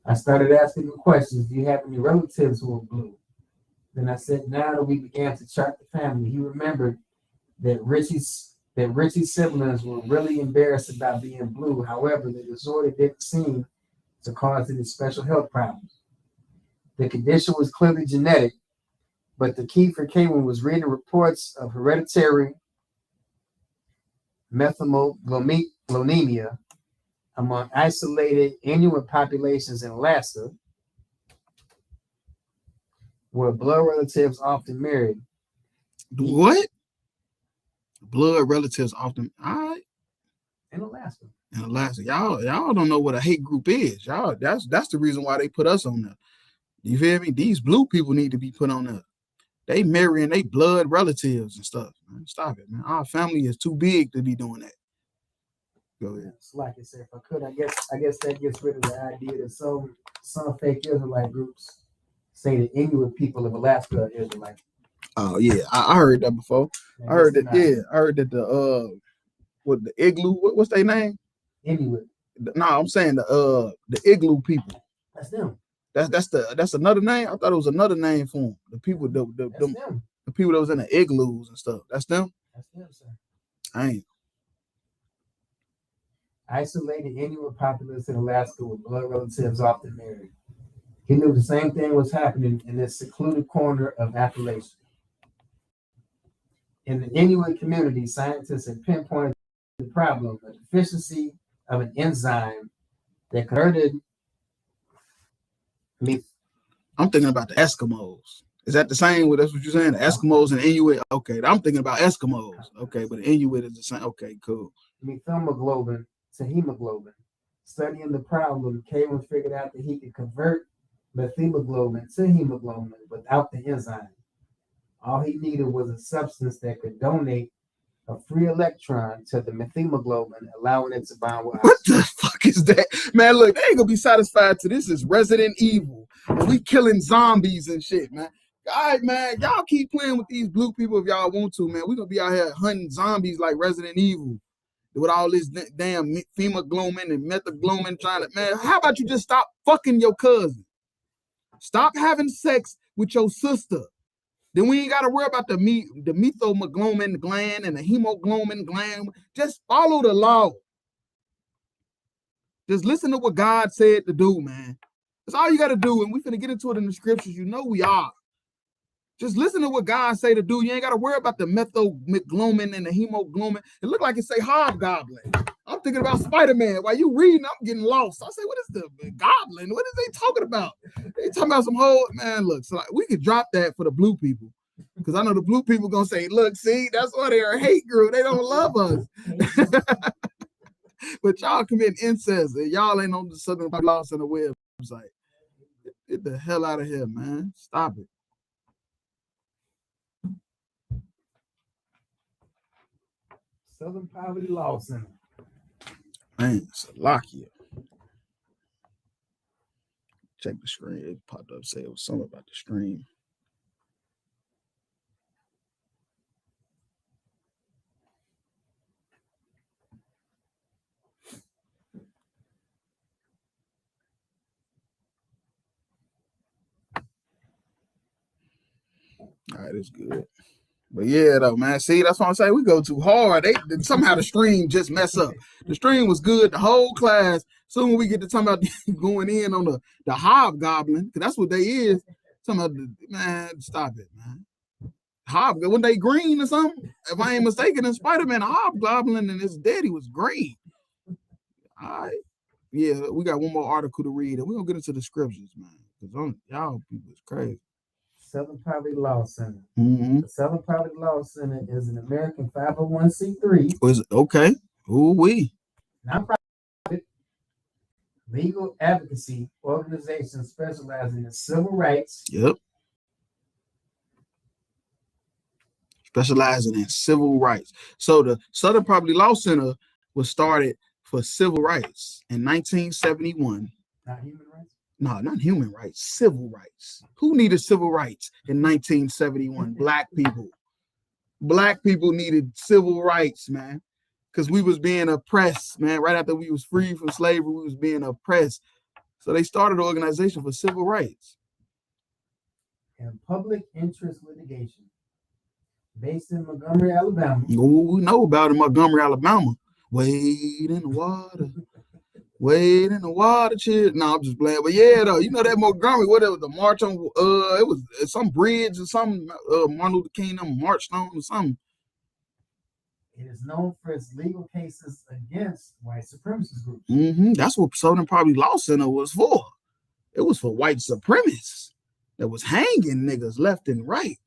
I started asking him questions. Do you have any relatives who are blue? Then I said, now that we began to chart the family, he remembered that Richie's siblings were really embarrassed about being blue. However, the disorder didn't seem to cause any special health problems. The condition was clearly genetic, but the key for Kaywin was reading reports of hereditary methylglobinaemia among isolated Inuit populations in Alaska, where blood relatives often married. What? Blood relatives often. All right. In Alaska. In Alaska, y'all don't know what a hate group is. Y'all, that's the reason why they put us on there. You feel me? These blue people need to be put on there. They marrying they blood relatives and stuff. Man, stop it, man. Our family is too big to be doing that. Go ahead. It's like I said, if I could, I guess that gets rid of the idea that some fake Israelite groups say the Inuit people of Alaska are Israelite. Oh yeah, I heard that before. I heard that. Yeah, I heard that the what the igloo? What's their name? Inuit. No, I'm saying the igloo people. That's them. That's another name. I thought it was another name for them. The people the people that was in the igloos and stuff. That's them. That's them, sir. I ain't. Isolated Inuit populace in Alaska with blood relatives often married. He knew the same thing was happening in this secluded corner of Appalachia. In the Inuit community, scientists have pinpointed the problem, a deficiency of an enzyme that converted meat. I'm thinking about the Eskimos. Is that the same? That's what you're saying? The Eskimos and Inuit. Okay, I'm thinking about Eskimos. Okay, but the Inuit is the same. Okay, cool. Methemoglobin to hemoglobin. Studying the problem, Kaywin figured out that he could convert methemoglobin to hemoglobin without the enzyme. All he needed was a substance that could donate a free electron to the methemoglobin, allowing it to bond with oxygen. What the fuck is that? Man, look, they ain't gonna be satisfied to this is Resident Evil. And we killing zombies and shit, man. All right, man, y'all keep playing with these blue people if y'all want to, man. We're gonna be out here hunting zombies like Resident Evil with all this damn hemoglobin and methaglobin trying to, man, how about you just stop fucking your cousin? Stop having sex with your sister. Then we ain't got to worry about the methemoglobin gland and the hemoglobin gland. Just follow the law. Just listen to what God said to do, man. That's all you got to do. And we finna get into it in the scriptures. You know we are. Just listen to what God say to do. You ain't got to worry about the methylglobin and the hemoglobin. It look like it say hobgoblin. I'm thinking about Spider-Man. While you reading, I'm getting lost. I say, what is the goblin? What is they talking about? They talking about some whole, man, look, so like, we could drop that for the blue people. Because I know the blue people going to say, look, see, that's why they're a hate group. They don't love us. But y'all commit incest and y'all ain't on the Southern Law Center website. Get the hell out of here, man. Stop it. Southern Poverty Law Center. Man, Salakia. Check the screen. It popped up, say it was something about the stream. All right, it's good. But yeah, though, man. See, that's what I'm saying. We go too hard. Somehow the stream just mess up. The stream was good the whole class. Soon we get to talking about going in on the hobgoblin, because that's what they is. Talking about man, stop it, man. Hobgoblin, when they green or something? If I ain't mistaken, in Spider-Man, a hobgoblin and his daddy was green. All right. Yeah, we got one more article to read, and we're gonna get into the scriptures, man. Because y'all people is crazy. Southern Poverty Law Center. Mm-hmm. The Southern Poverty Law Center is an American 501c3. Was okay? Who we? Nonprofit legal advocacy organization specializing in civil rights. Yep. Specializing in civil rights. So the Southern Poverty Law Center was started for civil rights in 1971. Not human rights? No, not human rights, civil rights. Who needed civil rights in 1971? Black people. Black people needed civil rights, man, because we was being oppressed, man. Right after we was free from slavery, we was being oppressed. So they started an organization for civil rights. And public interest litigation based in Montgomery, Alabama. Oh, we know about it in Montgomery, Alabama. Wade in the water. Wade in the water, chill. No, I'm just playing. But yeah, though, you know that Montgomery, whatever, the march on, it was some bridge or something, Martin Luther King marched on or something. It is known for its legal cases against white supremacist groups. Mm-hmm. That's what Southern Poverty Law Center was for. It was for white supremacists that was hanging niggas left and right.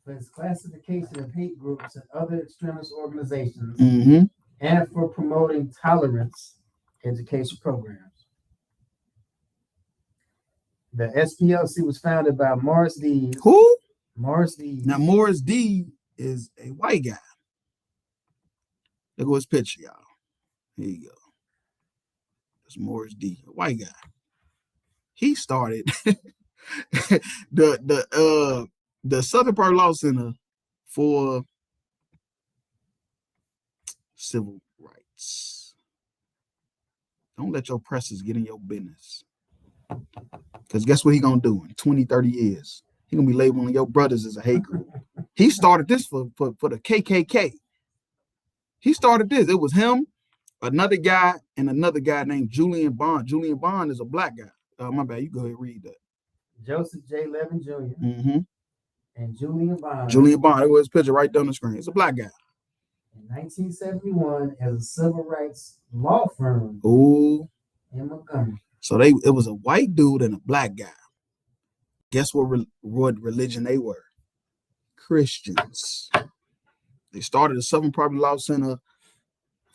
For its classification of hate groups and other extremist organizations, mm-hmm. and for promoting tolerance education programs. The SPLC was founded by Morris D. Who? Morris D. Now, Morris D is a white guy. Look at his picture, y'all. Here you go. That's Morris D, a white guy. He started the Southern Poverty Law Center for civil rights. Don't let your oppressors get in your business. Because guess what he gonna do in 20, 30 years? He gonna be labeling your brothers as a hate group. He started this for the KKK. He started this. It was him, another guy, and another guy named Julian Bond. Julian Bond is a black guy. My bad. You go ahead and read that. Joseph J. Levin Jr. Mm-hmm. And Julian Bond. Julian Bond. It was his picture right down the screen. It's a black guy. In 1971, as a civil rights law firm. Ooh. In Montgomery. So it was a white dude and a black guy. Guess what religion they were? Christians. They started the Southern Poverty Law Center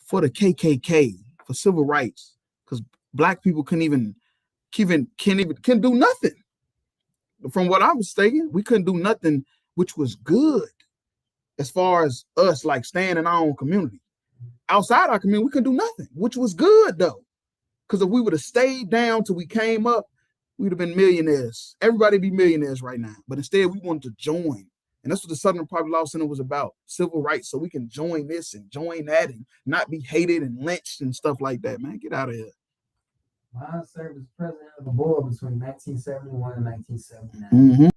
for the KKK, for civil rights, because black people can't do nothing. From what I was thinking, we couldn't do nothing which was good as far as us like staying in our own community. Outside our community, we couldn't do nothing, which was good though. Because if we would have stayed down till we came up, we'd have been millionaires. Everybody be millionaires right now. But instead, we wanted to join. And that's what the Southern Poverty Law Center was about, civil rights, so we can join this and join that and not be hated and lynched and stuff like that, man. Get out of here. Bond served as president of the board between 1971 and 1979. Mm-hmm.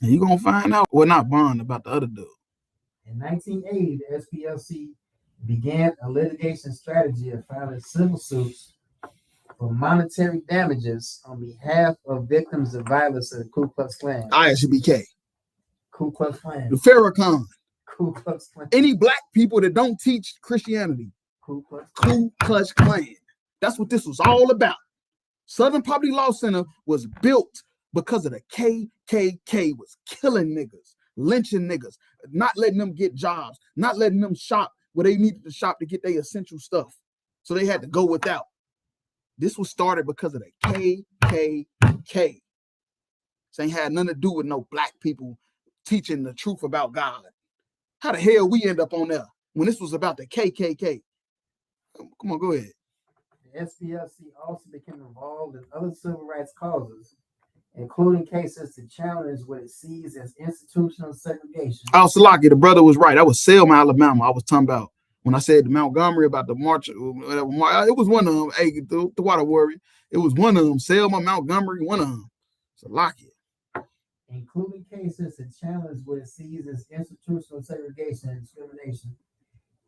And you're going to find out, well, not Bond, about the other dude. In 1980, the SPLC began a litigation strategy of filing civil suits for monetary damages on behalf of victims of violence of the Ku Klux Klan. ISUBK, Ku Klux Klan. the Farrakhan, Ku Klux Klan. any black people that don't teach Christianity, Ku Klux Klan. Ku Klux Klan. That's what this was all about. Southern Poverty Law Center was built because of the KKK was killing niggas, lynching niggas, not letting them get jobs, not letting them shop where they needed to shop to get their essential stuff. So they had to go without. This was started because of the KKK. This ain't had nothing to do with no black people teaching the truth about God. How the hell we end up on there when this was about the KKK? Come on, go ahead. The SPLC also became involved in other civil rights causes, including cases to challenge what it sees as institutional segregation. Salaki, the brother was right. That was Selma, Alabama. I was talking about when I said Montgomery about the march. It was one of them. Hey, the water warrior. It was one of them. Selma, Montgomery, one of them. Salaki. Including cases to challenge what it sees as institutional segregation and discrimination,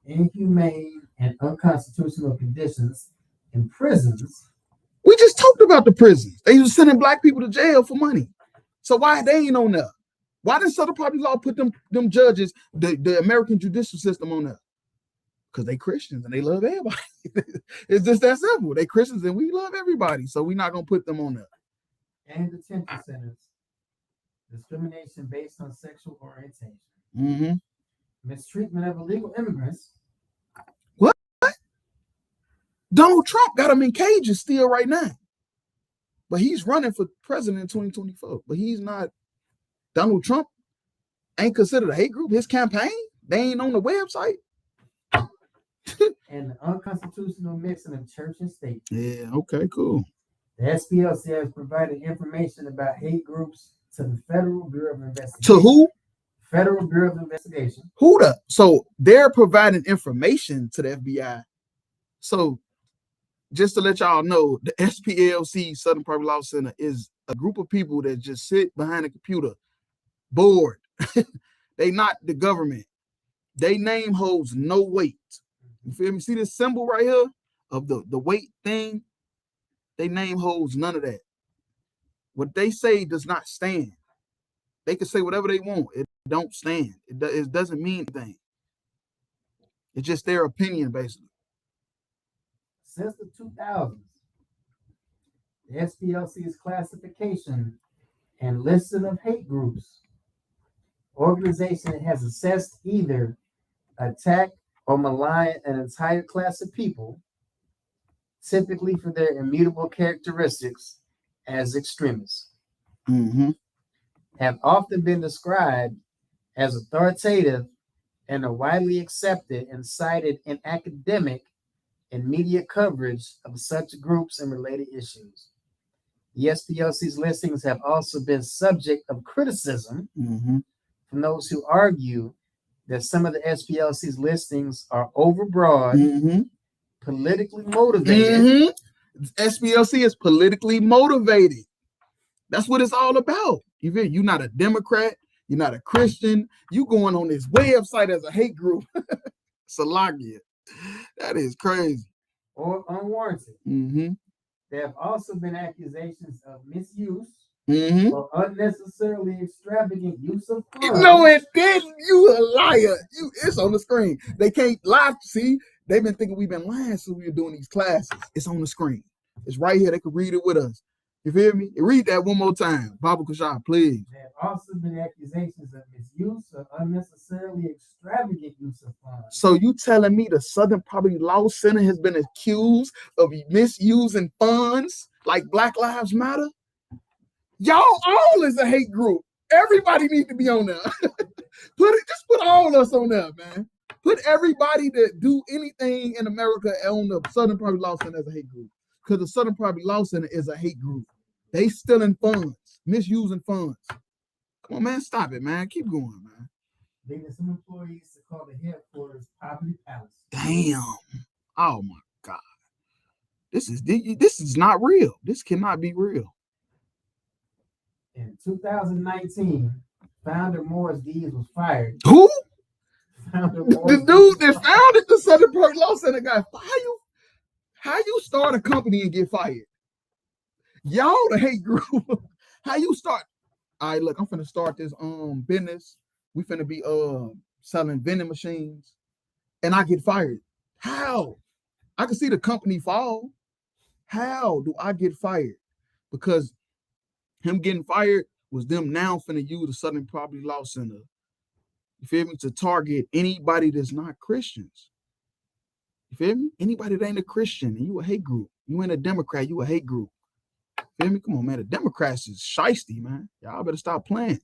inhumane and unconstitutional conditions in prisons. We just talked about the prisons. They was sending black people to jail for money. So why they ain't on there? Why did Southern Poverty Law put them judges, the American judicial system on there? Because they Christians and they love everybody. It's just that simple. They Christians and we love everybody. So we're not going to put them on there. And detention centers. Discrimination based on sexual orientation. Mm-hmm. Mistreatment of illegal immigrants. What? Donald Trump got them in cages still right now. But he's running for president in 2024. But he's not. Donald Trump ain't considered a hate group. His campaign, they ain't on the website. And the unconstitutional mixing of church and state. Yeah, okay, cool. The SPLC has provided information about hate groups to the Federal Bureau of Investigation. To who? Federal Bureau of Investigation. Who the? So they're providing information to the FBI. So just to let y'all know, the SPLC, Southern Poverty Law Center, is a group of people that just sit behind a computer, bored. They not the government. They name holds no weight. You feel me? See this symbol right here of the weight thing? They name holds none of that. What they say does not stand. They can say whatever they want. It don't stand. It doesn't mean anything. It's just their opinion, basically. Since the 2000s, the SPLC's classification and listing of hate groups, organization has assessed either attack or malign an entire class of people, typically for their immutable characteristics as extremists, have often been described as authoritative and are widely accepted and cited in academic and media coverage of such groups and related issues. The SPLC's listings have also been subject of criticism from those who argue that some of the SPLC's listings are overbroad, politically motivated. SPLC is politically motivated. That's what it's all about. You're not a Democrat. You're not a Christian. You going on this website as a hate group. Salakia. That is crazy. Or unwarranted. There have also been accusations of misuse or unnecessarily extravagant use of funds. No, it didn't. You a liar. It's on the screen. They can't lie. See, they've been thinking we've been lying since we were doing these classes. It's on the screen. It's right here. They can read it with us. You feel me? Read that one more time. Baba Kushah, please. There have also been accusations of misuse or unnecessarily extravagant use of funds. So you telling me the Southern Poverty Law Center has been accused of misusing funds like Black Lives Matter? Y'all all is a hate group. Everybody need to be on there. Just put all us on there, man. Put everybody that do anything in America on the Southern Poverty Law Center as a hate group. Because the Southern Poverty Law Center is a hate group. They stealing funds, misusing funds. Come on, man, stop it, man. Keep going, man. Leading some employees to call the headquarters Poverty Palace. Damn. Oh my God. This is not real. This cannot be real. In 2019, founder Morris Dees was fired. Who? The dude that founded the Southern Poverty Law Center got how you start a company and get fired? Y'all the hate group. How you start? All right, look, I'm finna start this business. We finna be selling vending machines, and I get fired. How? I can see the company fall. How do I get fired? Because him getting fired was them now finna use the Southern Poverty Law Center. You feel me? To target anybody that's not Christians. You feel me? Anybody that ain't a Christian and you a hate group. You ain't a Democrat, you a hate group. Feel me? Come on, man. The Democrats is shiesty, man. Y'all better stop playing.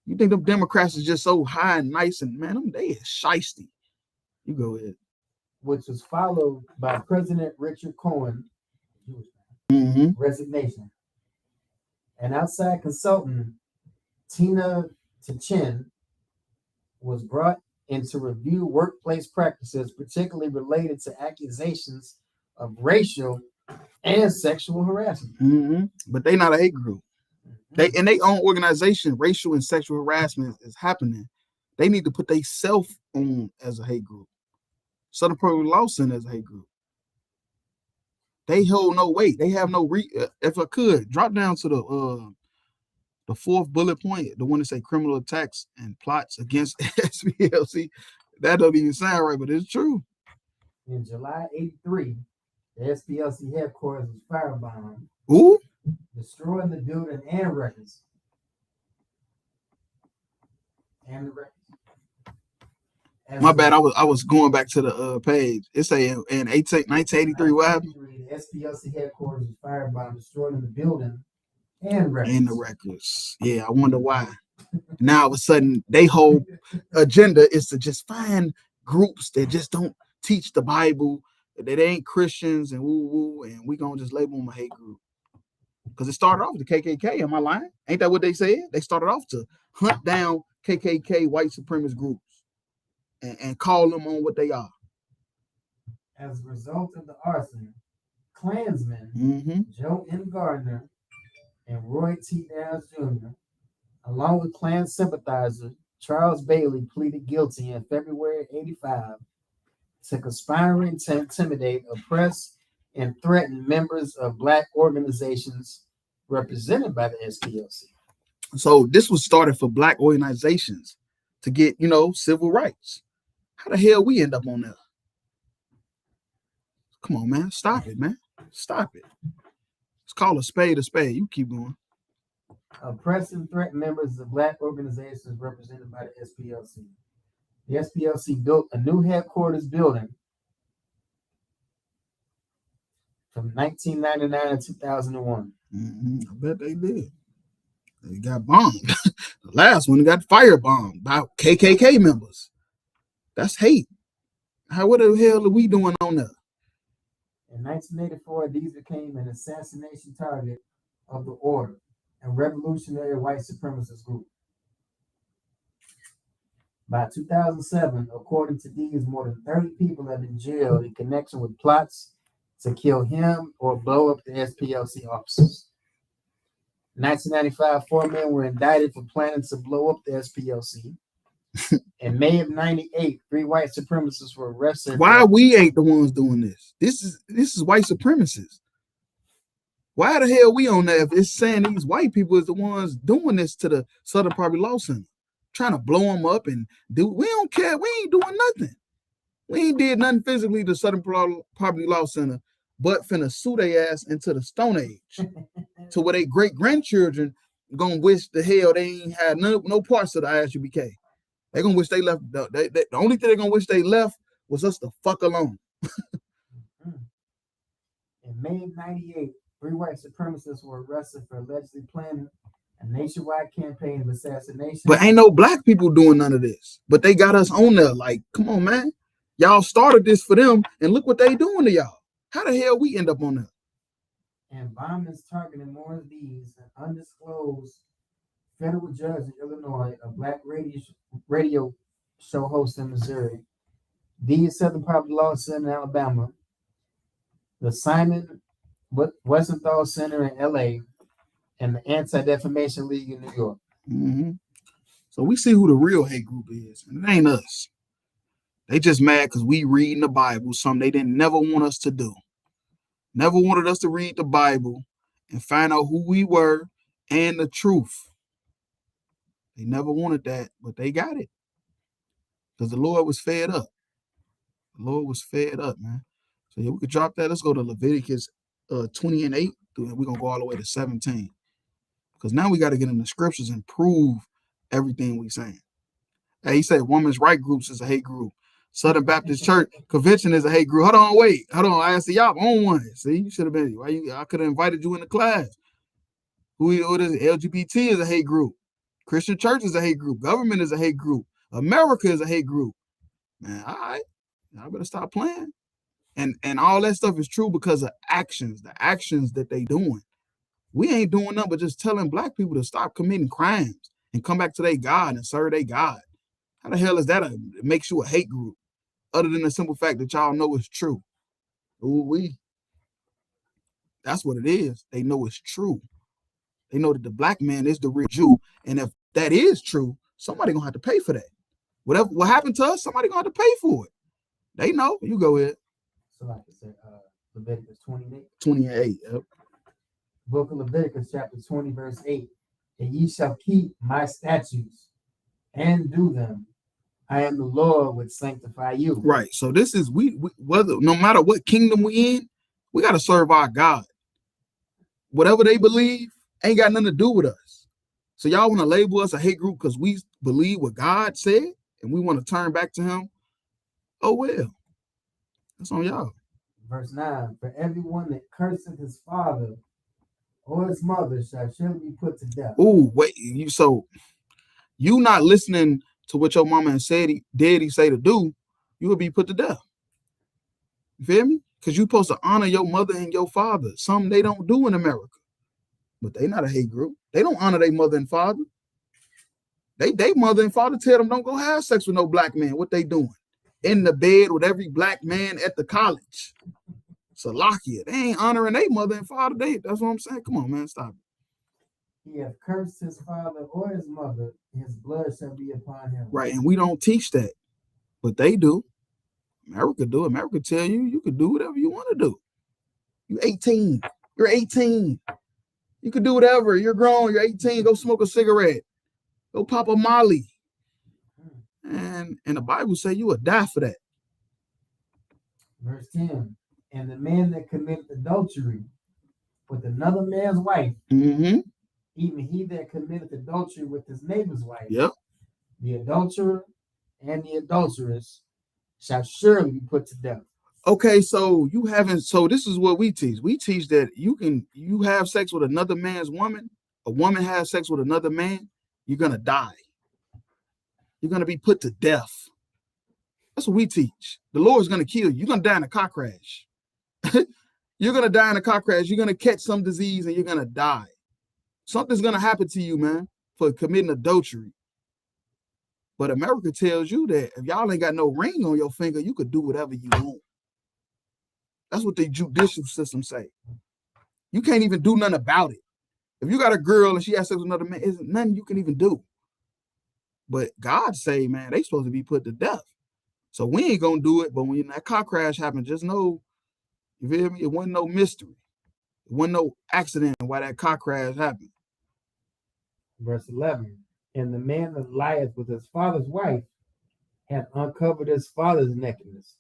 You think them Democrats is just so high and nice and man, they is shiesty. You go ahead. Which was followed by President Richard Cohen resignation. And outside consultant Tina Tchin was brought in to review workplace practices, particularly related to accusations of racial and sexual harassment. But they not a hate group. They in their own organization, racial and sexual harassment is happening. They need to put they self on as a hate group. Southern Poverty Law Center as a hate group. They hold no weight. They have no if I could drop down to the fourth bullet point, the one that say criminal attacks and plots against SPLC. That doesn't even sound right, but it's true. In July 83, the SPLC headquarters was firebombed. Ooh. Destroying the building and records. My bad. I was going back to the page. It say in 1983, what happened? The SPLC headquarters was firebombed, destroying the building and records. And the records. Yeah, I wonder why. Now all of a sudden, they whole agenda is to just find groups that just don't teach the Bible, that ain't Christians and woo, and we gonna just label them a hate group. Because it started off with the KKK. Am I lying? Ain't that what they said? They started off to hunt down KKK white supremacist groups and call them on what they are. As a result of the arson, Klansmen Joe N. Gardner and Roy T. Downs Jr., along with Klan sympathizer Charles Bailey, pleaded guilty in February '85 to conspiring to intimidate, oppress, and threaten members of Black organizations represented by the SPLC. So this was started for Black organizations to get, civil rights. How the hell we end up on there? Come on, man. Stop it, man. Stop it. Let's call a spade a spade. You keep going. Oppress and threaten members of Black organizations represented by the SPLC. The SPLC built a new headquarters building from 1999 to 2001. I bet they did. They got bombed. The last one got firebombed by KKK members. That's hate. What the hell are we doing on there? In 1984, these became an assassination target of the Order, a revolutionary white supremacist group. By 2007, according to these, more than 30 people have been jailed in connection with plots to kill him or blow up the SPLC offices. In 1995, 4 men were indicted for planning to blow up the SPLC. In May of '98, 3 white supremacists were arrested. Why we ain't the ones doing this? This is white supremacists. Why the hell we on that if it's saying these white people is the ones doing this to the Southern Poverty Law Center? Trying to blow them up and we don't care. We ain't doing nothing. We ain't did nothing physically to Southern Poverty Law Center, but finna sue their ass into the Stone Age to where they great grandchildren gonna wish the hell they ain't had no parts of the ISUBK. They gonna wish they left. The only thing they gonna wish they left was us to fuck alone. In May of '98, 3 white supremacists were arrested for allegedly planning a nationwide campaign of assassination. But ain't no Black people doing none of this. But they got us on there. Like, come on, man. Y'all started this for them, and look what they doing to y'all. How the hell we end up on there? And bombings targeting more of these, an undisclosed federal judge in Illinois, a Black radio show host in Missouri, the Southern Poverty Law Center in Alabama, the Simon Wiesenthal Center in LA, and the Anti-Defamation League in New York. So we see who the real hate group is, and it ain't us. They just mad because we reading the Bible, something they didn't never want us to do. Never wanted us to read the Bible and find out who we were and the truth. They never wanted that, but they got it. Because the Lord was fed up. The Lord was fed up, man. So yeah, we could drop that. Let's go to Leviticus 20 and 8. We're going to go all the way to 17. Because now we got to get in the scriptures and prove everything we saying. Hey, he said women's right groups is a hate group. Southern Baptist Church Convention is a hate group. Hold on, wait. Hold on. I asked y'all on one. See, you should have been. I could have invited you in the class. Who is LGBT is a hate group. Christian church is a hate group. Government is a hate group. America is a hate group. Man, all right. I better stop playing. And all that stuff is true because of actions, the actions that they doing. We ain't doing nothing but just telling black people to stop committing crimes and come back to their God and serve their God. How the hell is that? It makes you a hate group, other than the simple fact that y'all know it's true. That's what it is. They know it's true. They know that the black man is the real Jew, and if that is true, somebody gonna have to pay for that. What happened to us, somebody gonna have to pay for it. They know. You go ahead. So like I said, Leviticus 28. 28. Yep. Book of Leviticus, chapter 20, verse 8. And ye shall keep my statutes and do them. I am the Lord which sanctify you. Right. So this is we whether no matter what kingdom we in, we got to serve our God. Whatever they believe ain't got nothing to do with us. So y'all want to label us a hate group because we believe what God said and we want to turn back to him? Oh well. That's on y'all. Verse 9. For everyone that curseth his father or his mother shall surely be put to death. Ooh, wait, you not listening to what your mama and daddy say to do, you will be put to death. You feel me? Because you're supposed to honor your mother and your father. Something they don't do in America. But they not a hate group. They don't honor their mother and father. They mother and father tell them don't go have sex with no black man. What they doing? In the bed with every black man at the college. Salakia. They ain't honoring their mother and father. That's what I'm saying. Come on, man. Stop it. He hath cursed his father or his mother, his blood shall be upon him. Right, and we don't teach that. But they do. America do. America tell you you can do whatever you want to do. You're 18. You're 18. You can do whatever. You're grown. You're 18. Go smoke a cigarette. Go pop a Molly. And the Bible say you will die for that. Verse 10. And the man that committeth adultery with another man's wife, even he that committeth adultery with his neighbor's wife, the adulterer and the adulteress shall surely be put to death. Okay, so this is what we teach. We teach that you have sex with another man's woman, a woman has sex with another man, you're gonna die. You're gonna be put to death. That's what we teach. The Lord's gonna kill you. You're gonna die in a car crash. You're gonna die in a car crash. You're gonna catch some disease and you're gonna die. Something's gonna happen to you, man, for committing adultery. But America tells you that if y'all ain't got no ring on your finger, you could do whatever you want. That's what the judicial system say. You can't even do nothing about it. If you got a girl and she has sex with another man, there's nothing you can even do. But God say, man, they supposed to be put to death. So we ain't gonna do it. But when that car crash happened, just know, you feel me? It wasn't no mystery. It wasn't no accident why that car crash happened. Verse 11. And the man that lieth with his father's wife hath uncovered his father's nakedness.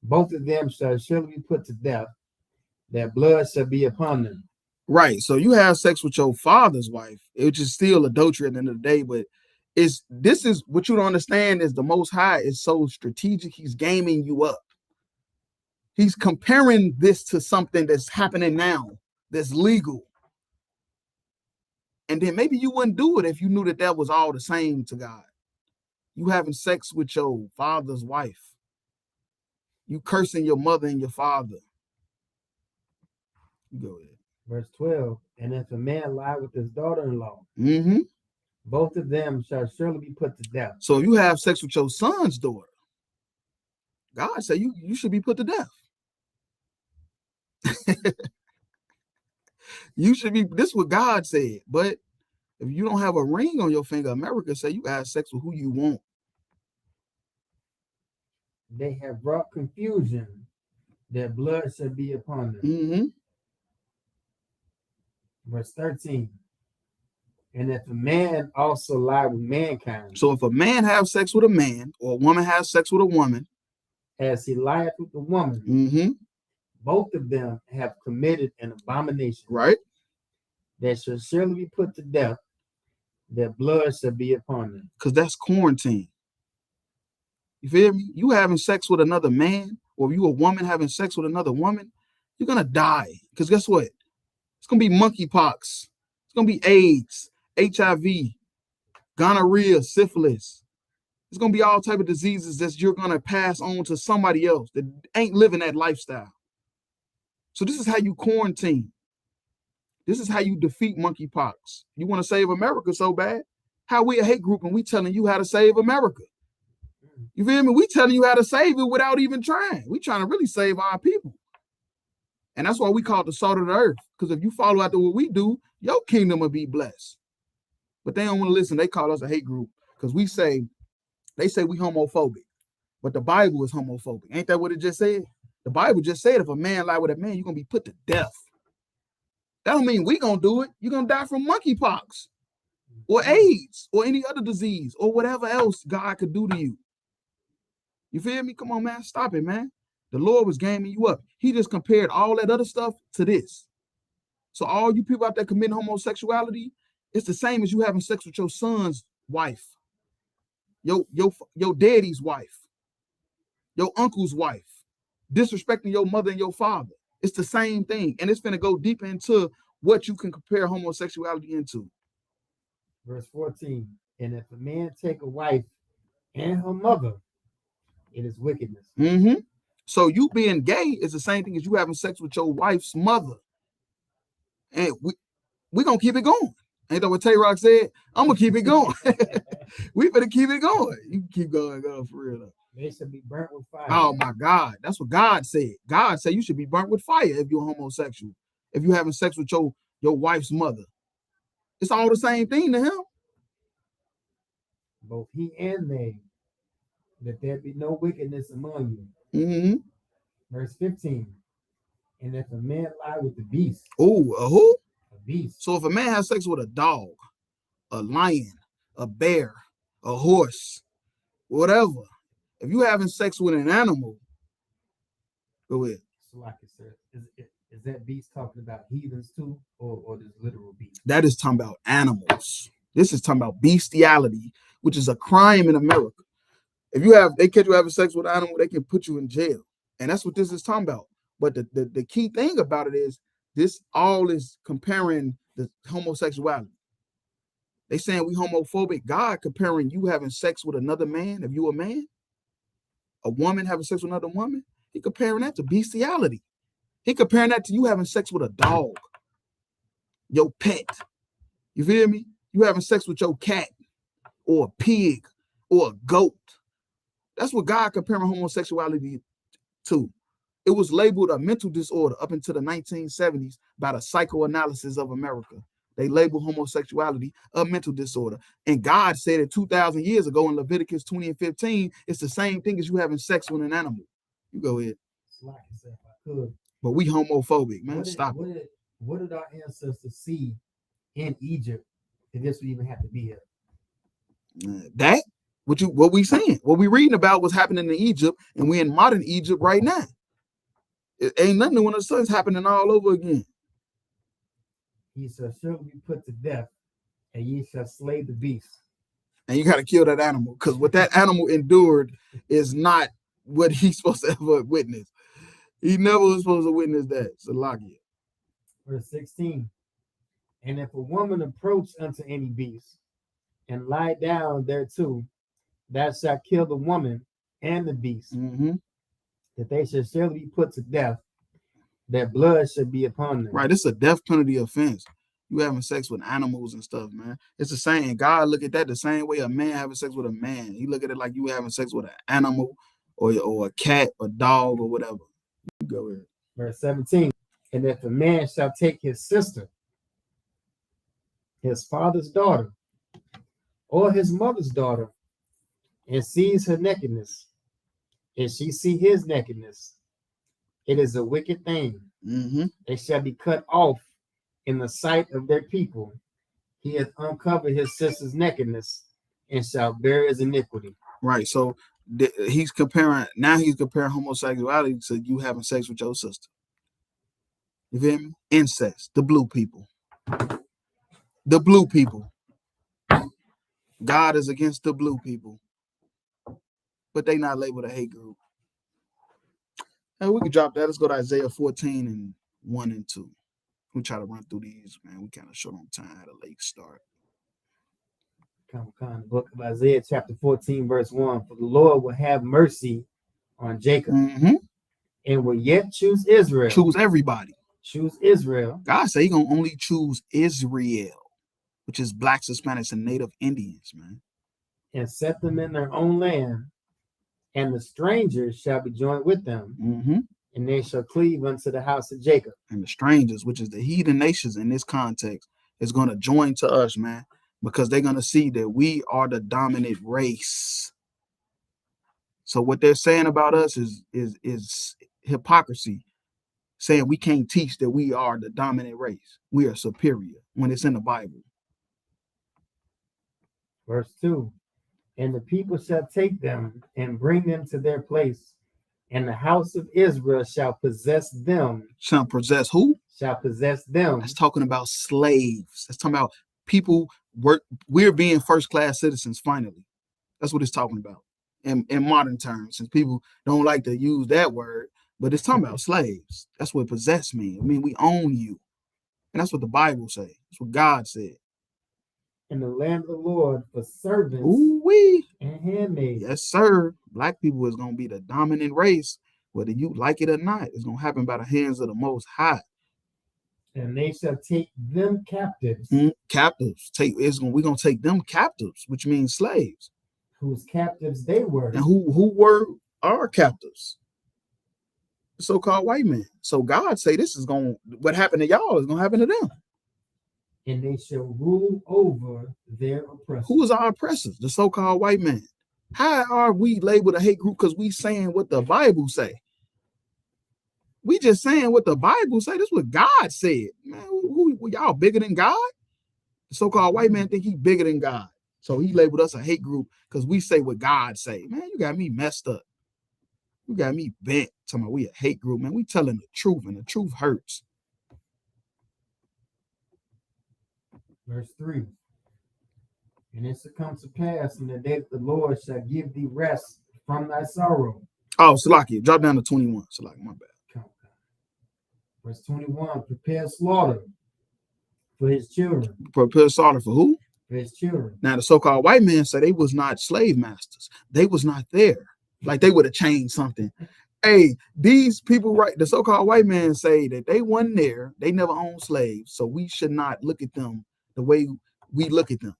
Both of them shall surely be put to death. Their blood shall be upon them. Right. So you have sex with your father's wife, which is still adultery at the end of the day. But this is what you don't understand is the Most High is so strategic. He's gaming you up. He's comparing this to something that's happening now, that's legal. And then maybe you wouldn't do it if you knew that was all the same to God. You having sex with your father's wife. You cursing your mother and your father. Go ahead. Verse 12. And if a man lie with his daughter-in-law, both of them shall surely be put to death. So you have sex with your son's daughter. God said you should be put to death. You should be, this is what God said. But if you don't have a ring on your finger, America say you have sex with who you want. they have brought confusion, their blood shall be upon them. Mm-hmm. Verse 13. And if a man also lie with mankind, So if a man have sex with a man, or a woman has sex with a woman, as he lieth with the woman, mm-hmm, both of them have committed an abomination. right? They shall surely be put to death. Their blood shall be upon them. Because that's quarantine. You feel me? You having sex with another man, or you a woman having sex with another woman, you're gonna die. Because guess what? It's gonna be monkeypox. It's gonna be AIDS, HIV, gonorrhea, syphilis. It's gonna be all type of diseases that you're gonna pass on to somebody else that ain't living that lifestyle. So this is how you quarantine. This is how you defeat monkeypox. You want to save America so bad? How we a hate group and we telling you how to save America? You feel me? We telling you how to save it without even trying. We trying to really save our people. And that's why we call it the salt of the earth. Because if you follow after what we do, your kingdom will be blessed. But they don't want to listen. They call us a hate group because they say we homophobic. But the Bible is homophobic. Ain't that what it just said? The Bible just said if a man lie with a man, you're going to be put to death. That don't mean we going to do it. You're going to die from monkeypox or AIDS or any other disease or whatever else God could do to you. You feel me? Come on, man. Stop it, man. The Lord was gaming you up. He just compared all that other stuff to this. So all you people out there committing homosexuality, it's the same as you having sex with your son's wife, your daddy's wife, your uncle's wife, disrespecting your mother and your father. It's the same thing. And it's going to go deep into what you can compare homosexuality into. Verse 14. And if a man take a wife and her mother, it is wickedness. Mm-hmm. So you being gay is the same thing as you having sex with your wife's mother. And we going to keep it going. Ain't that what Tay-Rock said? I'm going to keep it going. We better keep it going. You can keep going for real though. They should be burnt with fire. Oh my God. That's what God said. God said you should be burnt with fire if you're homosexual. If you're having sex with your wife's mother. It's all the same thing to him. Both he and they, that there be no wickedness among you. Mm-hmm. Verse 15. And if a man lie with the beast. Oh, a who? A beast. So if a man has sex with a dog, a lion, a bear, a horse, whatever, if you having sex with an animal, go ahead. So like I said, is that beast talking about heathens too, or this literal beast? That is talking about animals. This is talking about bestiality, which is a crime in America. If they catch you having sex with an animal, they can put you in jail. And that's what this is talking about. But the key thing about it is this all is comparing the homosexuality. They saying we homophobic. God comparing you having sex with another man, if you a man, a woman having sex with another woman, he comparing that to bestiality. He comparing that to you having sex with a dog, your pet. You feel me? You having sex with your cat or a pig or a goat. That's what God comparing homosexuality to. It was labeled a mental disorder up until the 1970s by the psychoanalysis of America. They labeled homosexuality a mental disorder. And God said it 2,000 years ago in Leviticus 20 and 15, it's the same thing as you having sex with an animal. You go ahead. Like I said, if I could. But we homophobic, man. Stop it. What did our ancestors see in Egypt that this would even have to be here? That, what we saying, what we reading about was happening in Egypt, and we in modern Egypt right now. It ain't nothing new when the sun's happening all over again. He shall surely be put to death, and ye shall slay the beast. And you got to kill that animal, because what that animal endured is not what he's supposed to ever witness. He never was supposed to witness that. Salakia. Verse 16. And if a woman approach unto any beast and lie down thereto, thou shalt kill the woman and the beast, that they shall surely be put to death, that blood should be upon them. Right, it's a death penalty offense. You having sex with animals and stuff, man. It's the same. God look at that the same way a man having sex with a man. He look at it like you having sex with an animal or a cat or dog or whatever. You go ahead. Verse 17. And if a man shall take his sister, his father's daughter, or his mother's daughter, and sees her nakedness, and she see his nakedness, it is a wicked thing. Mm-hmm. They shall be cut off in the sight of their people. He hath uncovered his sister's nakedness and shall bear his iniquity. Right. So he's comparing homosexuality to you having sex with your sister. You feel me? Incest. The blue people. The blue people. God is against the blue people. But they not labeled a hate group. And we can drop that. Let's go to Isaiah 14 and 1 and 2. We try to run through these, man. We kind of short on time, had a late start. The book of Isaiah, chapter 14, verse 1. For the Lord will have mercy on Jacob and will yet choose Israel. Choose everybody. Choose Israel. God say he gonna only choose Israel, which is blacks, Hispanics, and Native Indians, man. And set them in their own land, and the strangers shall be joined with them, and they shall cleave unto the house of Jacob. And the strangers, which is the heathen nations in this context, is going to join to us, man, because they're going to see that we are the dominant race. So what they're saying about us is hypocrisy, saying we can't teach that we are the dominant race. We are superior when it's in the Bible. Verse 2. And the people shall take them and bring them to their place, and the house of Israel shall possess them. Shall possess who? Shall possess them. That's talking about slaves. That's talking about people we're being first-class citizens finally. That's what it's talking about in modern terms, since people don't like to use that word, but it's talking about slaves. That's what possess means. I mean, we own you. And that's what the Bible says. That's what God said. In the land of the Lord for servants and handmaids. Yes, sir. Black people is going to be the dominant race, whether you like it or not. It's going to happen by the hands of the Most High. And they shall take them captives. Captives. We're going to take them captives, which means slaves. Whose captives they were. And who were our captives? The so-called white men. So God say what happened to y'all is going to happen to them. And they shall rule over their oppressors. Who is our oppressors? The so-called white man. How are we labeled a hate group? Because we saying what the Bible say. We just saying what the Bible say. This is what God said. Man, who y'all bigger than God? The so-called white man think he bigger than God. So he labeled us a hate group because we say what God say. Man, you got me messed up. You got me bent. Talking about we a hate group, man. We telling the truth, and the truth hurts. Verse 3. And it shall come to pass in the day that the Lord shall give thee rest from thy sorrow. Oh, Salaki, drop down to 21. Salaki, my bad. Verse 21. Prepare slaughter for his children. Prepare slaughter for who? For his children. Now, the so-called white man say they was not slave masters. They was not there. Like they would have changed something. Hey, these people, right? The so-called white man say that they wasn't there. They never owned slaves. So we should not look at them the way we look at them.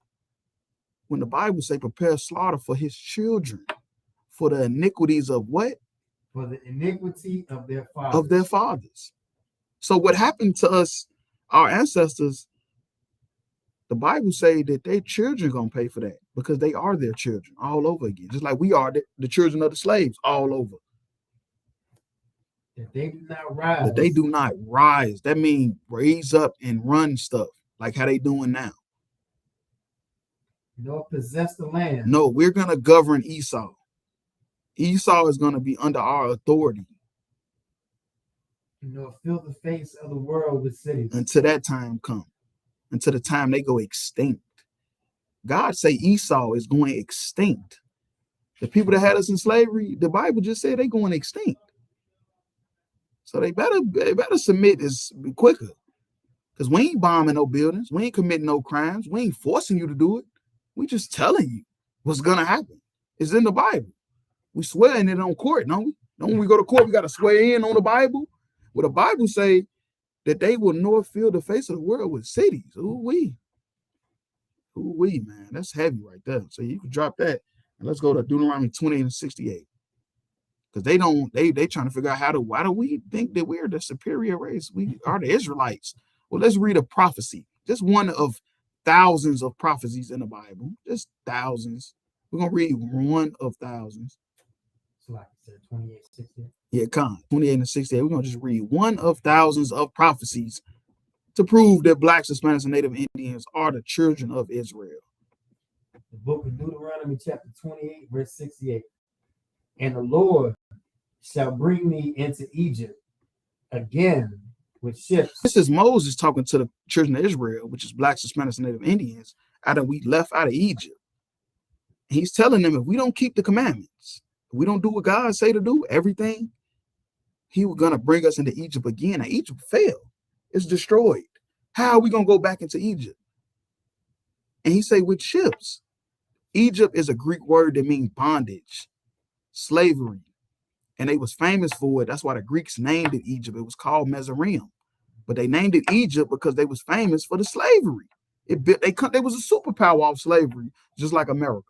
When the Bible say prepare slaughter for his children, for the iniquities of what? For the iniquity of their fathers. Of their fathers. So what happened to us, our ancestors, the Bible say that their children gonna pay for that because they are their children all over again. Just like we are the children of the slaves all over. That they do not rise. That they do not rise. That means raise up and run stuff like how they doing now. Nor possess the land. No, we're going to govern Esau. Esau is going to be under our authority. Nor fill the face of the world with cities. Until that time comes. Until the time they go extinct. God say Esau is going extinct. The people that had us in slavery, the Bible just said they going extinct. So they better submit this quicker. Because we ain't bombing no buildings. We ain't committing no crimes. We ain't forcing you to do it. We just telling you what's going to happen. It's in the Bible. We swear in it on court, don't we? Don't when we go to court, we got to swear in on the Bible. Well, the Bible say that they will nor fill the face of the world with cities. Ooh-wee, man. That's heavy right there. So you can drop that. And let's go to Deuteronomy 20 and 68. Because they trying to figure out why do we think that we're the superior race? We are the Israelites. Well, let's read a prophecy. Just one of thousands of prophecies in the Bible. Just thousands. We're going to read one of thousands. It's like I said, 28:68. Yeah, 28 and 68. We're gonna just read one of thousands of prophecies to prove that blacks, Hispanics, and Native Indians are the children of Israel. The book of Deuteronomy, chapter 28, verse 68. And the Lord shall bring me into Egypt again with ships. This is Moses talking to the children of Israel, which is blacks, Hispanics, and Native Indians, after we left out of Egypt. He's telling them if we don't keep the commandments, if we don't do what God say to do, everything, he was gonna bring us into Egypt again. And Egypt failed. It's destroyed. How are we gonna go back into Egypt? And he say with ships. Egypt is a Greek word that means bondage, slavery. And they was famous for it. That's why the Greeks named it Egypt. It was called Mizraim. But they named it Egypt because they was famous for the slavery. They was a superpower off slavery, just like America.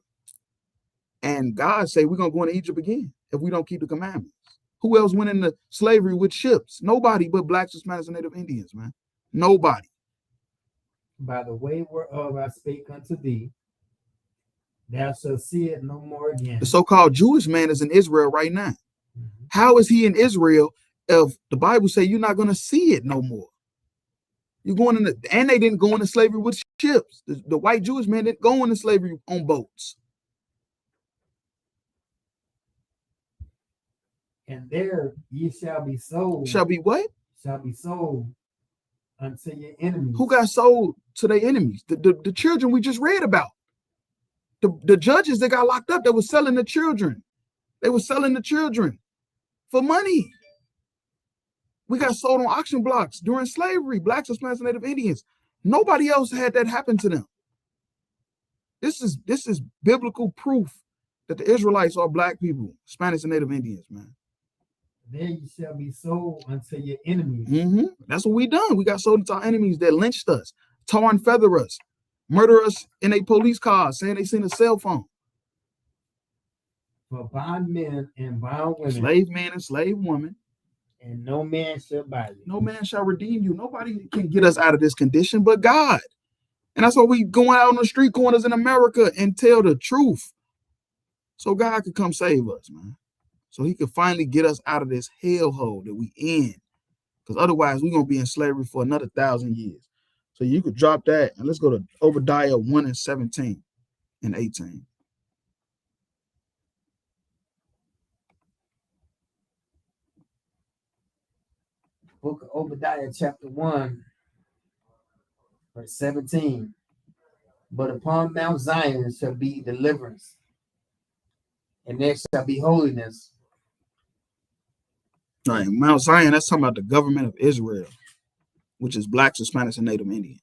And God say we're gonna go into Egypt again if we don't keep the commandments. Who else went into slavery with ships? Nobody but blacks, Hispanics, and Native Indians, man. Nobody. By the way whereof I spake unto thee, thou shalt see it no more again. The so-called Jewish man is in Israel right now. Mm-hmm. How is he in Israel if the Bible say you're not gonna see it no more? You're going into, and they didn't go into slavery with ships. The white Jewish man didn't go into slavery on boats. And there ye shall be sold. Shall be what? Shall be sold unto your enemies. Who got sold to their enemies? The children we just read about. The judges that got locked up that was selling the children. They were selling the children for money. We got sold on auction blocks during slavery, blacks, Hispanics, and Native Indians. Nobody else had that happen to them. This is biblical proof that the Israelites are black people, Hispanics, and Native Indians, man. There you shall be sold unto your enemies. Mm-hmm. That's what we done. We got sold into our enemies that lynched us, tar and feather us, murder us in a police car, saying they seen a cell phone. For bondmen and bondwomen, Slave man and slave woman. and no man shall buy you. No man shall redeem you. Nobody can get us out of this condition but God. And that's why we going out on the street corners in America and tell the truth. So God could come save us, man. So he could finally get us out of this hellhole that we in. Because otherwise we're going to be in slavery for another 1,000 years. So you could drop that and let's go to Obadiah 1 and 17 and 18. Book of Obadiah, chapter 1, verse 17. But upon Mount Zion shall be deliverance, and there shall be holiness. All right, Mount Zion, that's talking about the government of Israel, which is blacks, Hispanics, and Native Indians.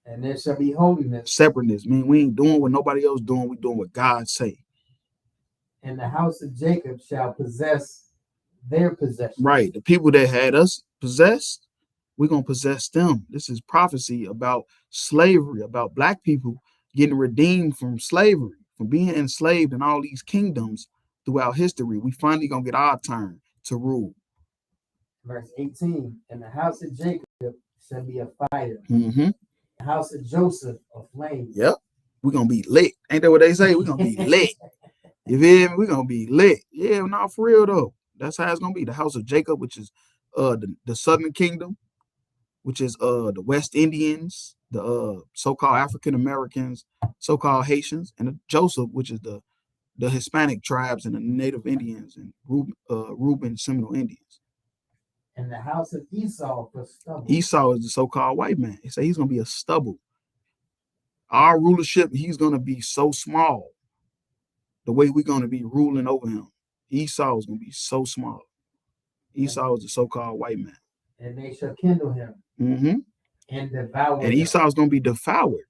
And there shall be holiness. Separateness, I mean, we ain't doing what nobody else doing, we doing what God say. And the house of Jacob shall possess their possession. Right, the people that had us possessed, we're going to possess them. This is prophecy about slavery, about black people getting redeemed from slavery, from being enslaved in all these kingdoms throughout history. We finally going to get our turn to rule. Verse 18. And the house of Jacob shall be a fire. Mm-hmm. The house of Joseph a flame. Yep, we're going to be lit. Ain't that what they say? We're going to be lit. You feel me? We're going to be lit. Yeah, not for real though. That's how it's going to be. The house of Jacob, which is the southern kingdom, which is the West Indians, the so-called African Americans, so-called Haitians, and Joseph, which is the Hispanic tribes and the Native Indians and Reuben Seminole Indians. And the house of Esau for stubble. Esau is the so-called white man. They say he's going to be a stubble. Our rulership, he's going to be so small. The way we're going to be ruling over him. Esau is going to be so small. Esau is the so-called white man. And they shall kindle him. Mm-hmm. And devour and him. Esau is going to be devoured.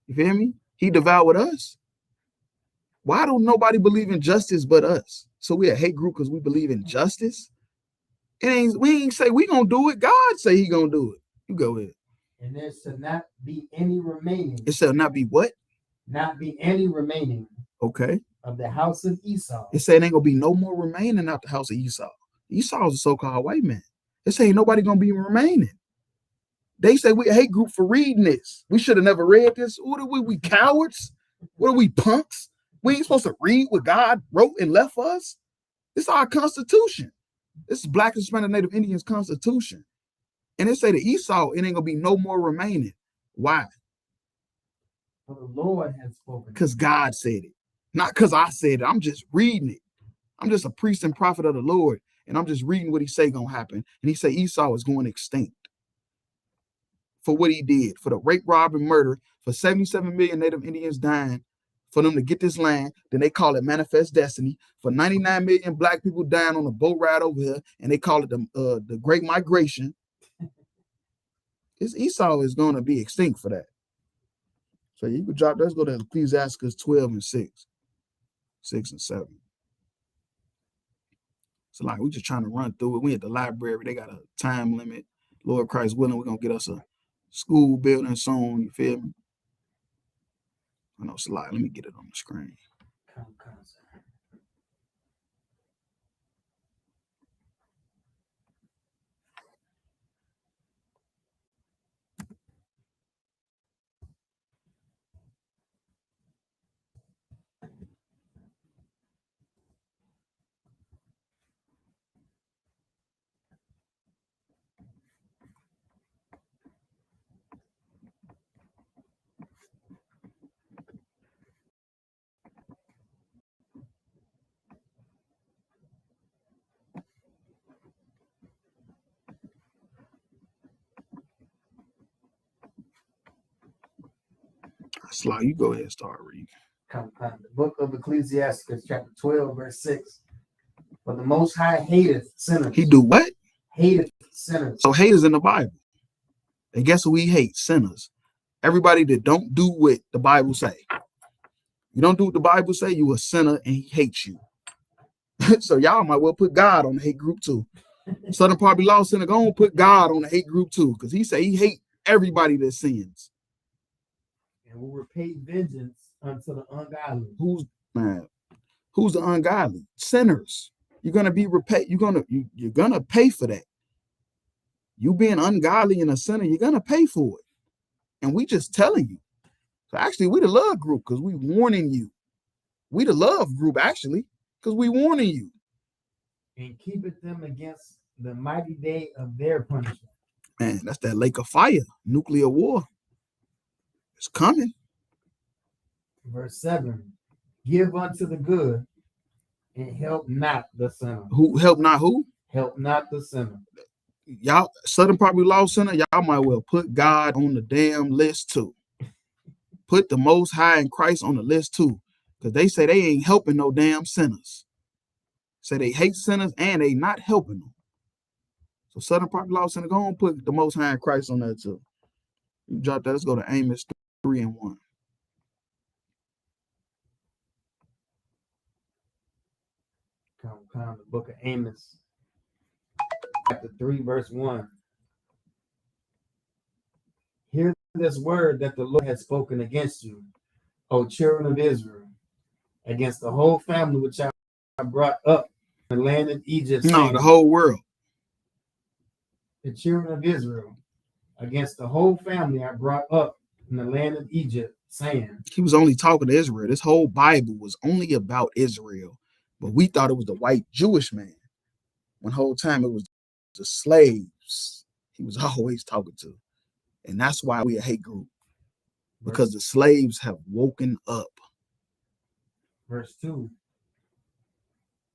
You feel me? He devoured us. Why don't nobody believe in justice but us? So we a hate group because we believe in justice? We ain't say we gonna do it. God say he gonna do it. You go ahead. And there shall not be any remaining. It shall not be what? Not be any remaining. Okay. Of the house of Esau. It said ain't gonna be no more remaining out the house of Esau. Esau is a so-called white man. It say ain't nobody gonna be remaining. They say we a hate group for reading this. We should have never read this. What are we? We cowards? What are we, punks? We ain't supposed to read what God wrote and left for us. This is our Constitution. This is Black and Hispanic Native Indians Constitution. And they say to Esau, it ain't gonna be no more remaining. Why? For the Lord has spoken. Because God said it. Not because I said it. I'm just reading it. I'm just a priest and prophet of the Lord. And I'm just reading what he say gonna happen. And he say Esau is going extinct for what he did, for the rape, rob, and murder, for 77 million Native Indians dying, for them to get this land. Then they call it manifest destiny. For 99 million Black people dying on a boat ride over here, and they call it the Great Migration. Esau is going to be extinct for that. So you could drop. Let's go to Ecclesiastes 12 and 6 and 7. So like we just trying to run through it. We at the library. They got a time limit. Lord Christ willing, we're gonna get us a school building soon. You feel me? I know it's a lot. Let me get it on the screen. Sly, you go ahead and start reading. The book of Ecclesiastes, chapter 12, verse 6. For the Most High hateth sinners. He do what? Hateth sinners. So hate is in the Bible. And guess who he hates? Sinners. Everybody that don't do what the Bible say. You don't do what the Bible say, you a sinner and he hates you. So y'all might well put God on the hate group too. Southern Poverty Law Center, go and put God on the hate group too, because he say he hate everybody that sins. And will repay vengeance unto the ungodly. Who's the ungodly? Sinners. You're gonna be repaid. You're gonna pay for that. You being ungodly and a sinner, you're gonna pay for it. And we just telling you. So actually, we the love group because we warning you. We the love group actually because we warning you. And keepeth them against the mighty day of their punishment. Man, that's that lake of fire, nuclear war. It's coming. Verse 7. Give unto the good and help not the sinner. Who help not who? Help not the sinner. Y'all, Southern Poverty Law Center, y'all might well put God on the damn list too. Put the Most High in Christ on the list too. Because they say they ain't helping no damn sinners. Say they hate sinners and they not helping them. So Southern Poverty Law Center, go and put the Most High in Christ on that too. You drop that. Let's go to Amos 3 and 1. Come the book of Amos, chapter 3, verse 1. Hear this word that the Lord has spoken against you, O children of Israel, against the whole family which I brought up in the land of Egypt. No, the whole world. The children of Israel, against the whole family I brought up in the land of Egypt, saying. He was only talking to Israel. This whole Bible was only about Israel. But we thought it was the white Jewish man. When the whole time it was the slaves he was always talking to. And that's why we a hate group. Because the slaves have woken up. Verse 2.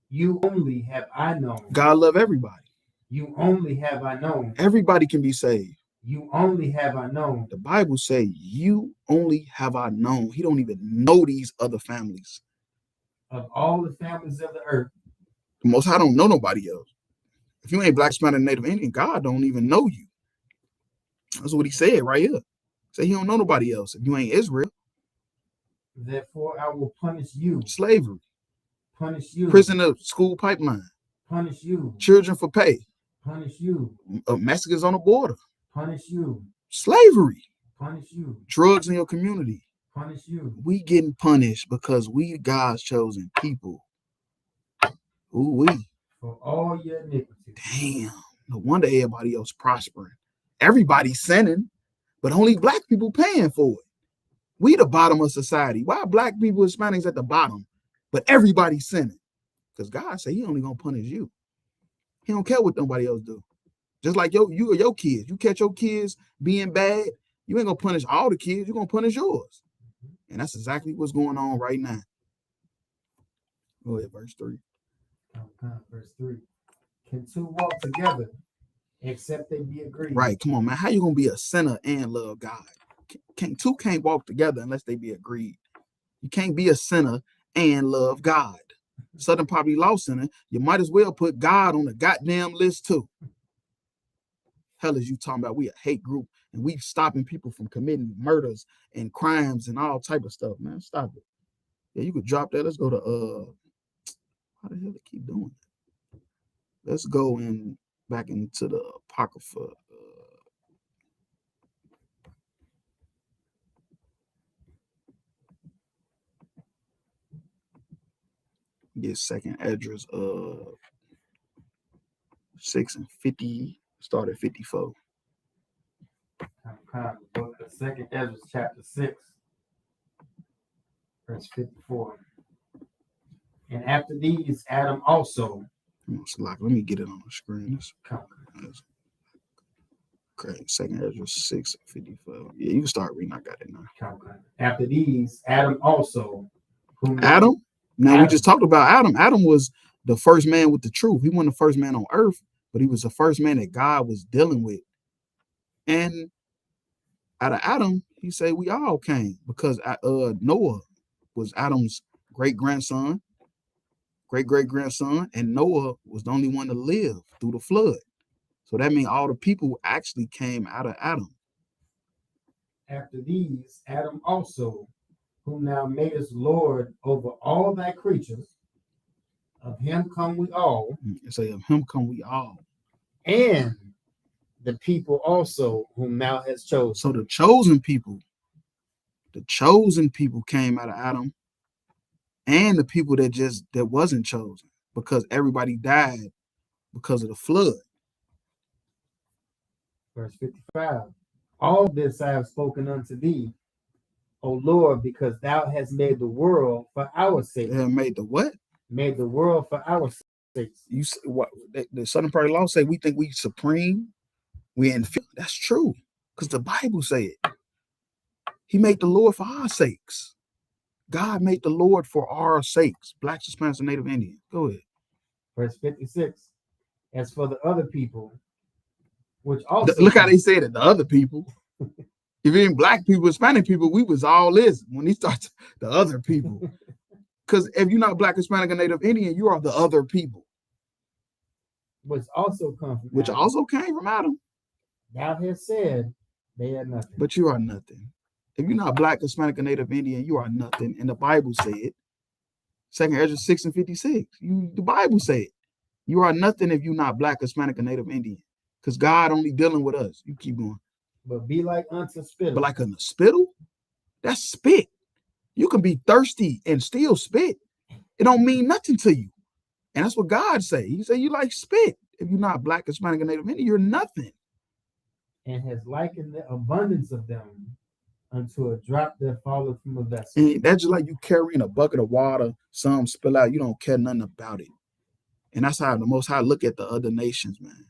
You only have I known. God love everybody. You only have I known. Everybody can be saved. You only have I known. The Bible say, you only have I known. He don't even know these other families. Of all the families of the earth. The Most High don't know nobody else. If you ain't Black, Hispanic, Native Indian, God don't even know you. That's what he said right here. Say he don't know nobody else. If you ain't Israel. Therefore I will punish you. Slavery. Punish you. Prisoner school pipeline. Punish you. Children for pay. Punish you. Mexicans on the border. Punish you. Slavery. Punish you. Drugs in your community. Punish you. We getting punished because we God's chosen people. Ooh, we. For all your iniquities. Damn. No wonder everybody else prospering. Everybody's sinning, but only Black people paying for it. We the bottom of society. Why are black people, Hispanics at the bottom, but everybody's sinning? Because God said he only gonna punish you. He don't care what nobody else do. Just like you or your kids. You catch your kids being bad, you ain't gonna punish all the kids, you're gonna punish yours. And that's exactly what's going on right now. Go ahead, verse 3. Verse 3. Can two walk together except they be agreed? Right, come on, man. How you gonna be a sinner and love God? Two can't walk together unless they be agreed. You can't be a sinner and love God. Southern Poverty Law Center, you might as well put God on the goddamn list too. Hell is you talking about? We a hate group and we stopping people from committing murders and crimes and all type of stuff, man. Stop it. Yeah, you could drop that. Let's go to how the hell they keep doing that? Let's go back into the Apocrypha. Get second address 6 and 50, start at 54. Book of Second Ezra, chapter 6, verse 54. And after these, Adam also. Let me get it on the screen. Okay, second Ezra 6 and 54. Yeah, you can start reading. I got it now. After these, Adam also. Adam? Now, we just talked about Adam. Adam was the first man with the truth. He wasn't the first man on earth, but he was the first man that God was dealing with. And out of Adam, he said we all came because Noah was Adam's great-grandson, and Noah was the only one to live through the flood. So that means all the people actually came out of Adam. After these, Adam also, whom thou madest Lord over all thy creatures, of him come we all. Say, of him come we all. And the people also whom thou hast chosen. So the chosen people came out of Adam, and the people that wasn't chosen, because everybody died because of the flood. Verse 55. All this I have spoken unto thee, O Lord, because thou hast made the world for our sake. Made the what? Made the world for our sake. You what? The Southern Poverty Law say we think we supreme. We inferior. That's true, because the Bible say it. He made the Lord for our sakes. God made the Lord for our sakes. Blacks, Hispanics, and Native Indians. Go ahead. Verse 56. As for the other people, which also look how they said it. The other people. If it ain't black people, Hispanic people, we was all this. When he starts the other people, because if you're not black, Hispanic, or Native Indian, you are the other people. Which also come from Which Adam. also came from Adam. Thou hast said they are nothing. But you are nothing. If you're not black, Hispanic, or Native Indian, you are nothing. And the Bible said, 2 Ezra 6 and 56. The Bible said, you are nothing if you're not black, Hispanic, or Native Indian. Because God only dealing with us. You keep going. But be like unto spittle. But like a spittle? That's spit. You can be thirsty and still spit. It don't mean nothing to you. And that's what God say. He said you like spit. If you're not black, Hispanic, or Native Indian, you're nothing. And has likened the abundance of them unto a drop that falleth from a vessel. And that's just like you carrying a bucket of water, some spill out, you don't care nothing about it. And that's how the Most High look at the other nations, man.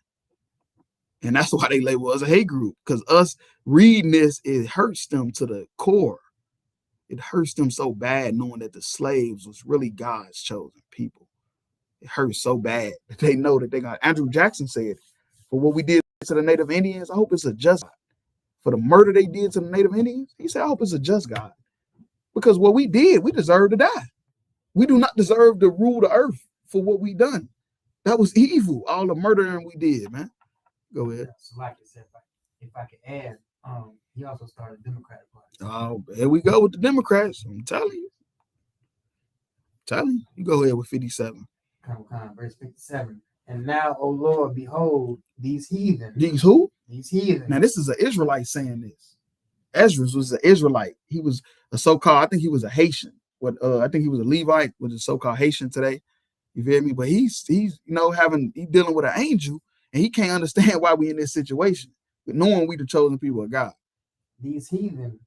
And that's why they label us a hate group, because us reading this, it hurts them to the core. It hurts them so bad knowing that the slaves was really God's chosen people. It hurts so bad that they know that they got. Andrew Jackson said, for what we did to the Native Indians, I hope it's a just God. For the murder they did to the Native Indians, he said, I hope it's a just God. Because what we did, we deserve to die. We do not deserve to rule the earth for what we done. That was evil, all the murdering we did, man. Go ahead. So like I said, if I could add, he also started the Democratic Party. Oh, here we go with the Democrats. I'm telling you. You go ahead with 57. Verse 57. And now, O Lord, behold, these heathen. These who? These heathen. Now, this is an Israelite saying this. Ezra was an Israelite. He was a so-called, I think he was a Haitian. I think he was a Levite, which is so-called Haitian today. You feel me? But he's he's dealing with an angel, and he can't understand why we in this situation, but knowing we the chosen people of God. These heathen,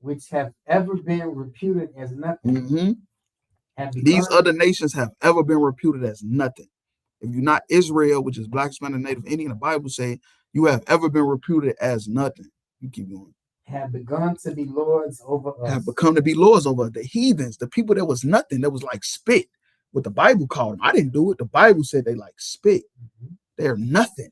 which have ever been reputed as nothing, Mm-hmm. have These begun, other nations have ever been reputed as nothing. If you're not Israel, which is Black, Hispanic, Native Indian, the Bible say you have ever been reputed as nothing. You keep going. have begun to be lords over us. Have become to be lords over the heathens, the people that was nothing, that was like spit. What the Bible called them. I didn't do it. The Bible said they like spit. They're nothing.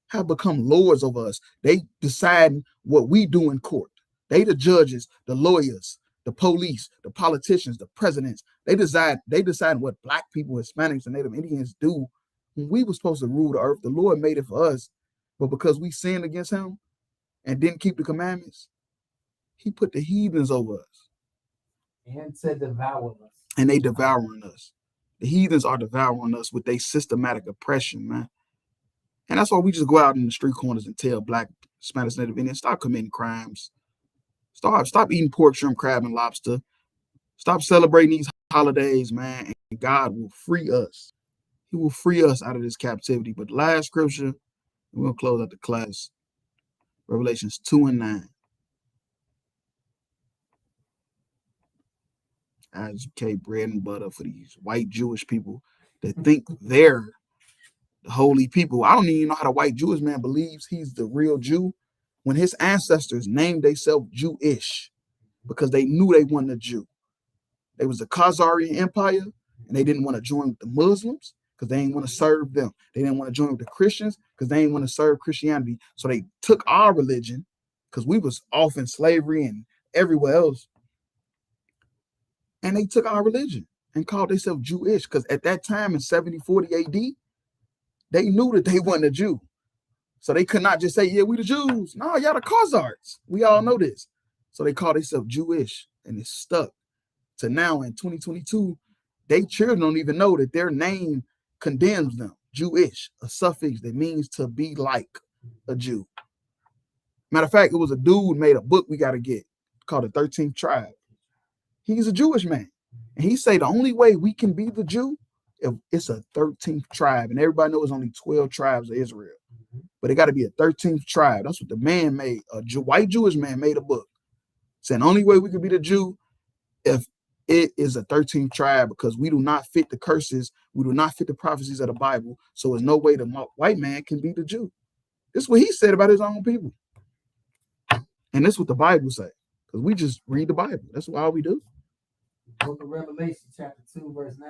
Have become lords over us. They decide what we do in court. They the judges, the lawyers, the police, the politicians, the presidents. They decide what Black people, Hispanics, and Native Indians do when we were supposed to rule the earth. The Lord made it for us, but because we sinned against him and didn't keep the commandments, he put the heathens over us. And to devour us. And they devouring us. The heathens are devouring us with their systematic oppression, man. And that's why we just go out in the street corners and tell Black, Hispanics, Native Indians, stop committing crimes. Stop eating pork, shrimp, crab, and lobster. Stop celebrating these holidays, man. And God will free us. He will free us out of this captivity. But the last scripture, we're going to close out the class. Revelations 2:9. Isupk, bread and butter for these white Jewish people that think they're the holy people. I don't even know how the white Jewish man believes he's the real Jew when his ancestors named themselves Jewish because they knew they wasn't a Jew. They was the Khazarian Empire, and they didn't want to join with the Muslims because they didn't want to serve them. They didn't want to join with the Christians because they didn't want to serve Christianity. So they took our religion because we was off in slavery and everywhere else. And they took our religion and called themselves Jewish because at that time in 7040 AD, they knew that they wasn't a Jew. So they could not just say, yeah, we the Jews. No, y'all the Khazars. We all know this. So they call themselves Jewish, and it's stuck to now in 2022. They children don't even know that their name condemns them. Jewish, a suffix that means to be like a Jew. Matter of fact, it was a dude made a book we got to get called the 13th Tribe. He's a Jewish man. And he say the only way we can be the Jew if it's a 13th tribe. And everybody knows only 12 tribes of Israel. But it got to be a 13th tribe. That's what the man made. White Jewish man made a book saying the only way we can be the Jew if it is a 13th tribe, because we do not fit the curses. We do not fit the prophecies of the Bible. So there's no way the white man can be the Jew. This is what he said about his own people. And this is what the Bible say. Because we just read the Bible. That's all we do. Book of Revelation, chapter 2, verse 9.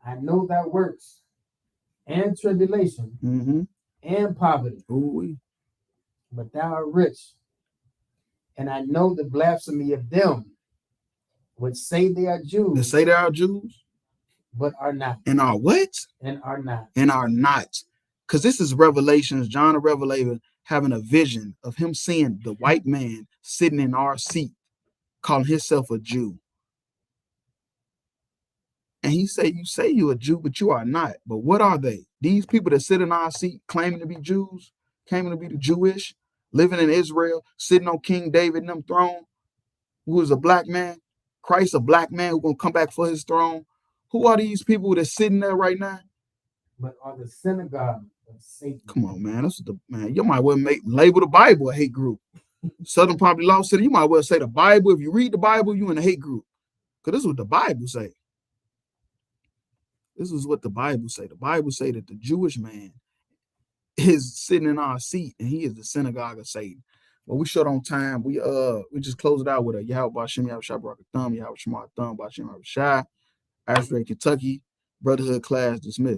I know thy works and tribulation and poverty. Ooh-wee. But thou art rich. And I know the blasphemy of them which say they are Jews. They say they are Jews. But are not. And are what? And are not. And are not. Because this is Revelations, John the Revelator having a vision of him seeing the white man sitting in our seat, calling himself a Jew. And he said, you say you're a Jew, but you are not. But what are they? These people that sit in our seat claiming to be Jews, claiming to be the Jewish, living in Israel, sitting on King David and them throne, who is a black man, Christ, a black man who's going to come back for his throne. Who are these people that's sitting there right now? But are the synagogue of Satan. Come on, man. That's what man. You might well label the Bible a hate group. Southern Poverty Law City, you might well say the Bible. If you read the Bible, you in a hate group. Because this is what the Bible say. This is what the Bible say. The Bible say that the Jewish man is sitting in our seat and he is the synagogue of Satan. But we short on time. We just close it out with a Yahweh Bashem, Yahweh Shah Barak Thumb, Yahweh Shema Thumb, Bashem Yahweh Shai, Ashray, Kentucky, Brotherhood class dismissed.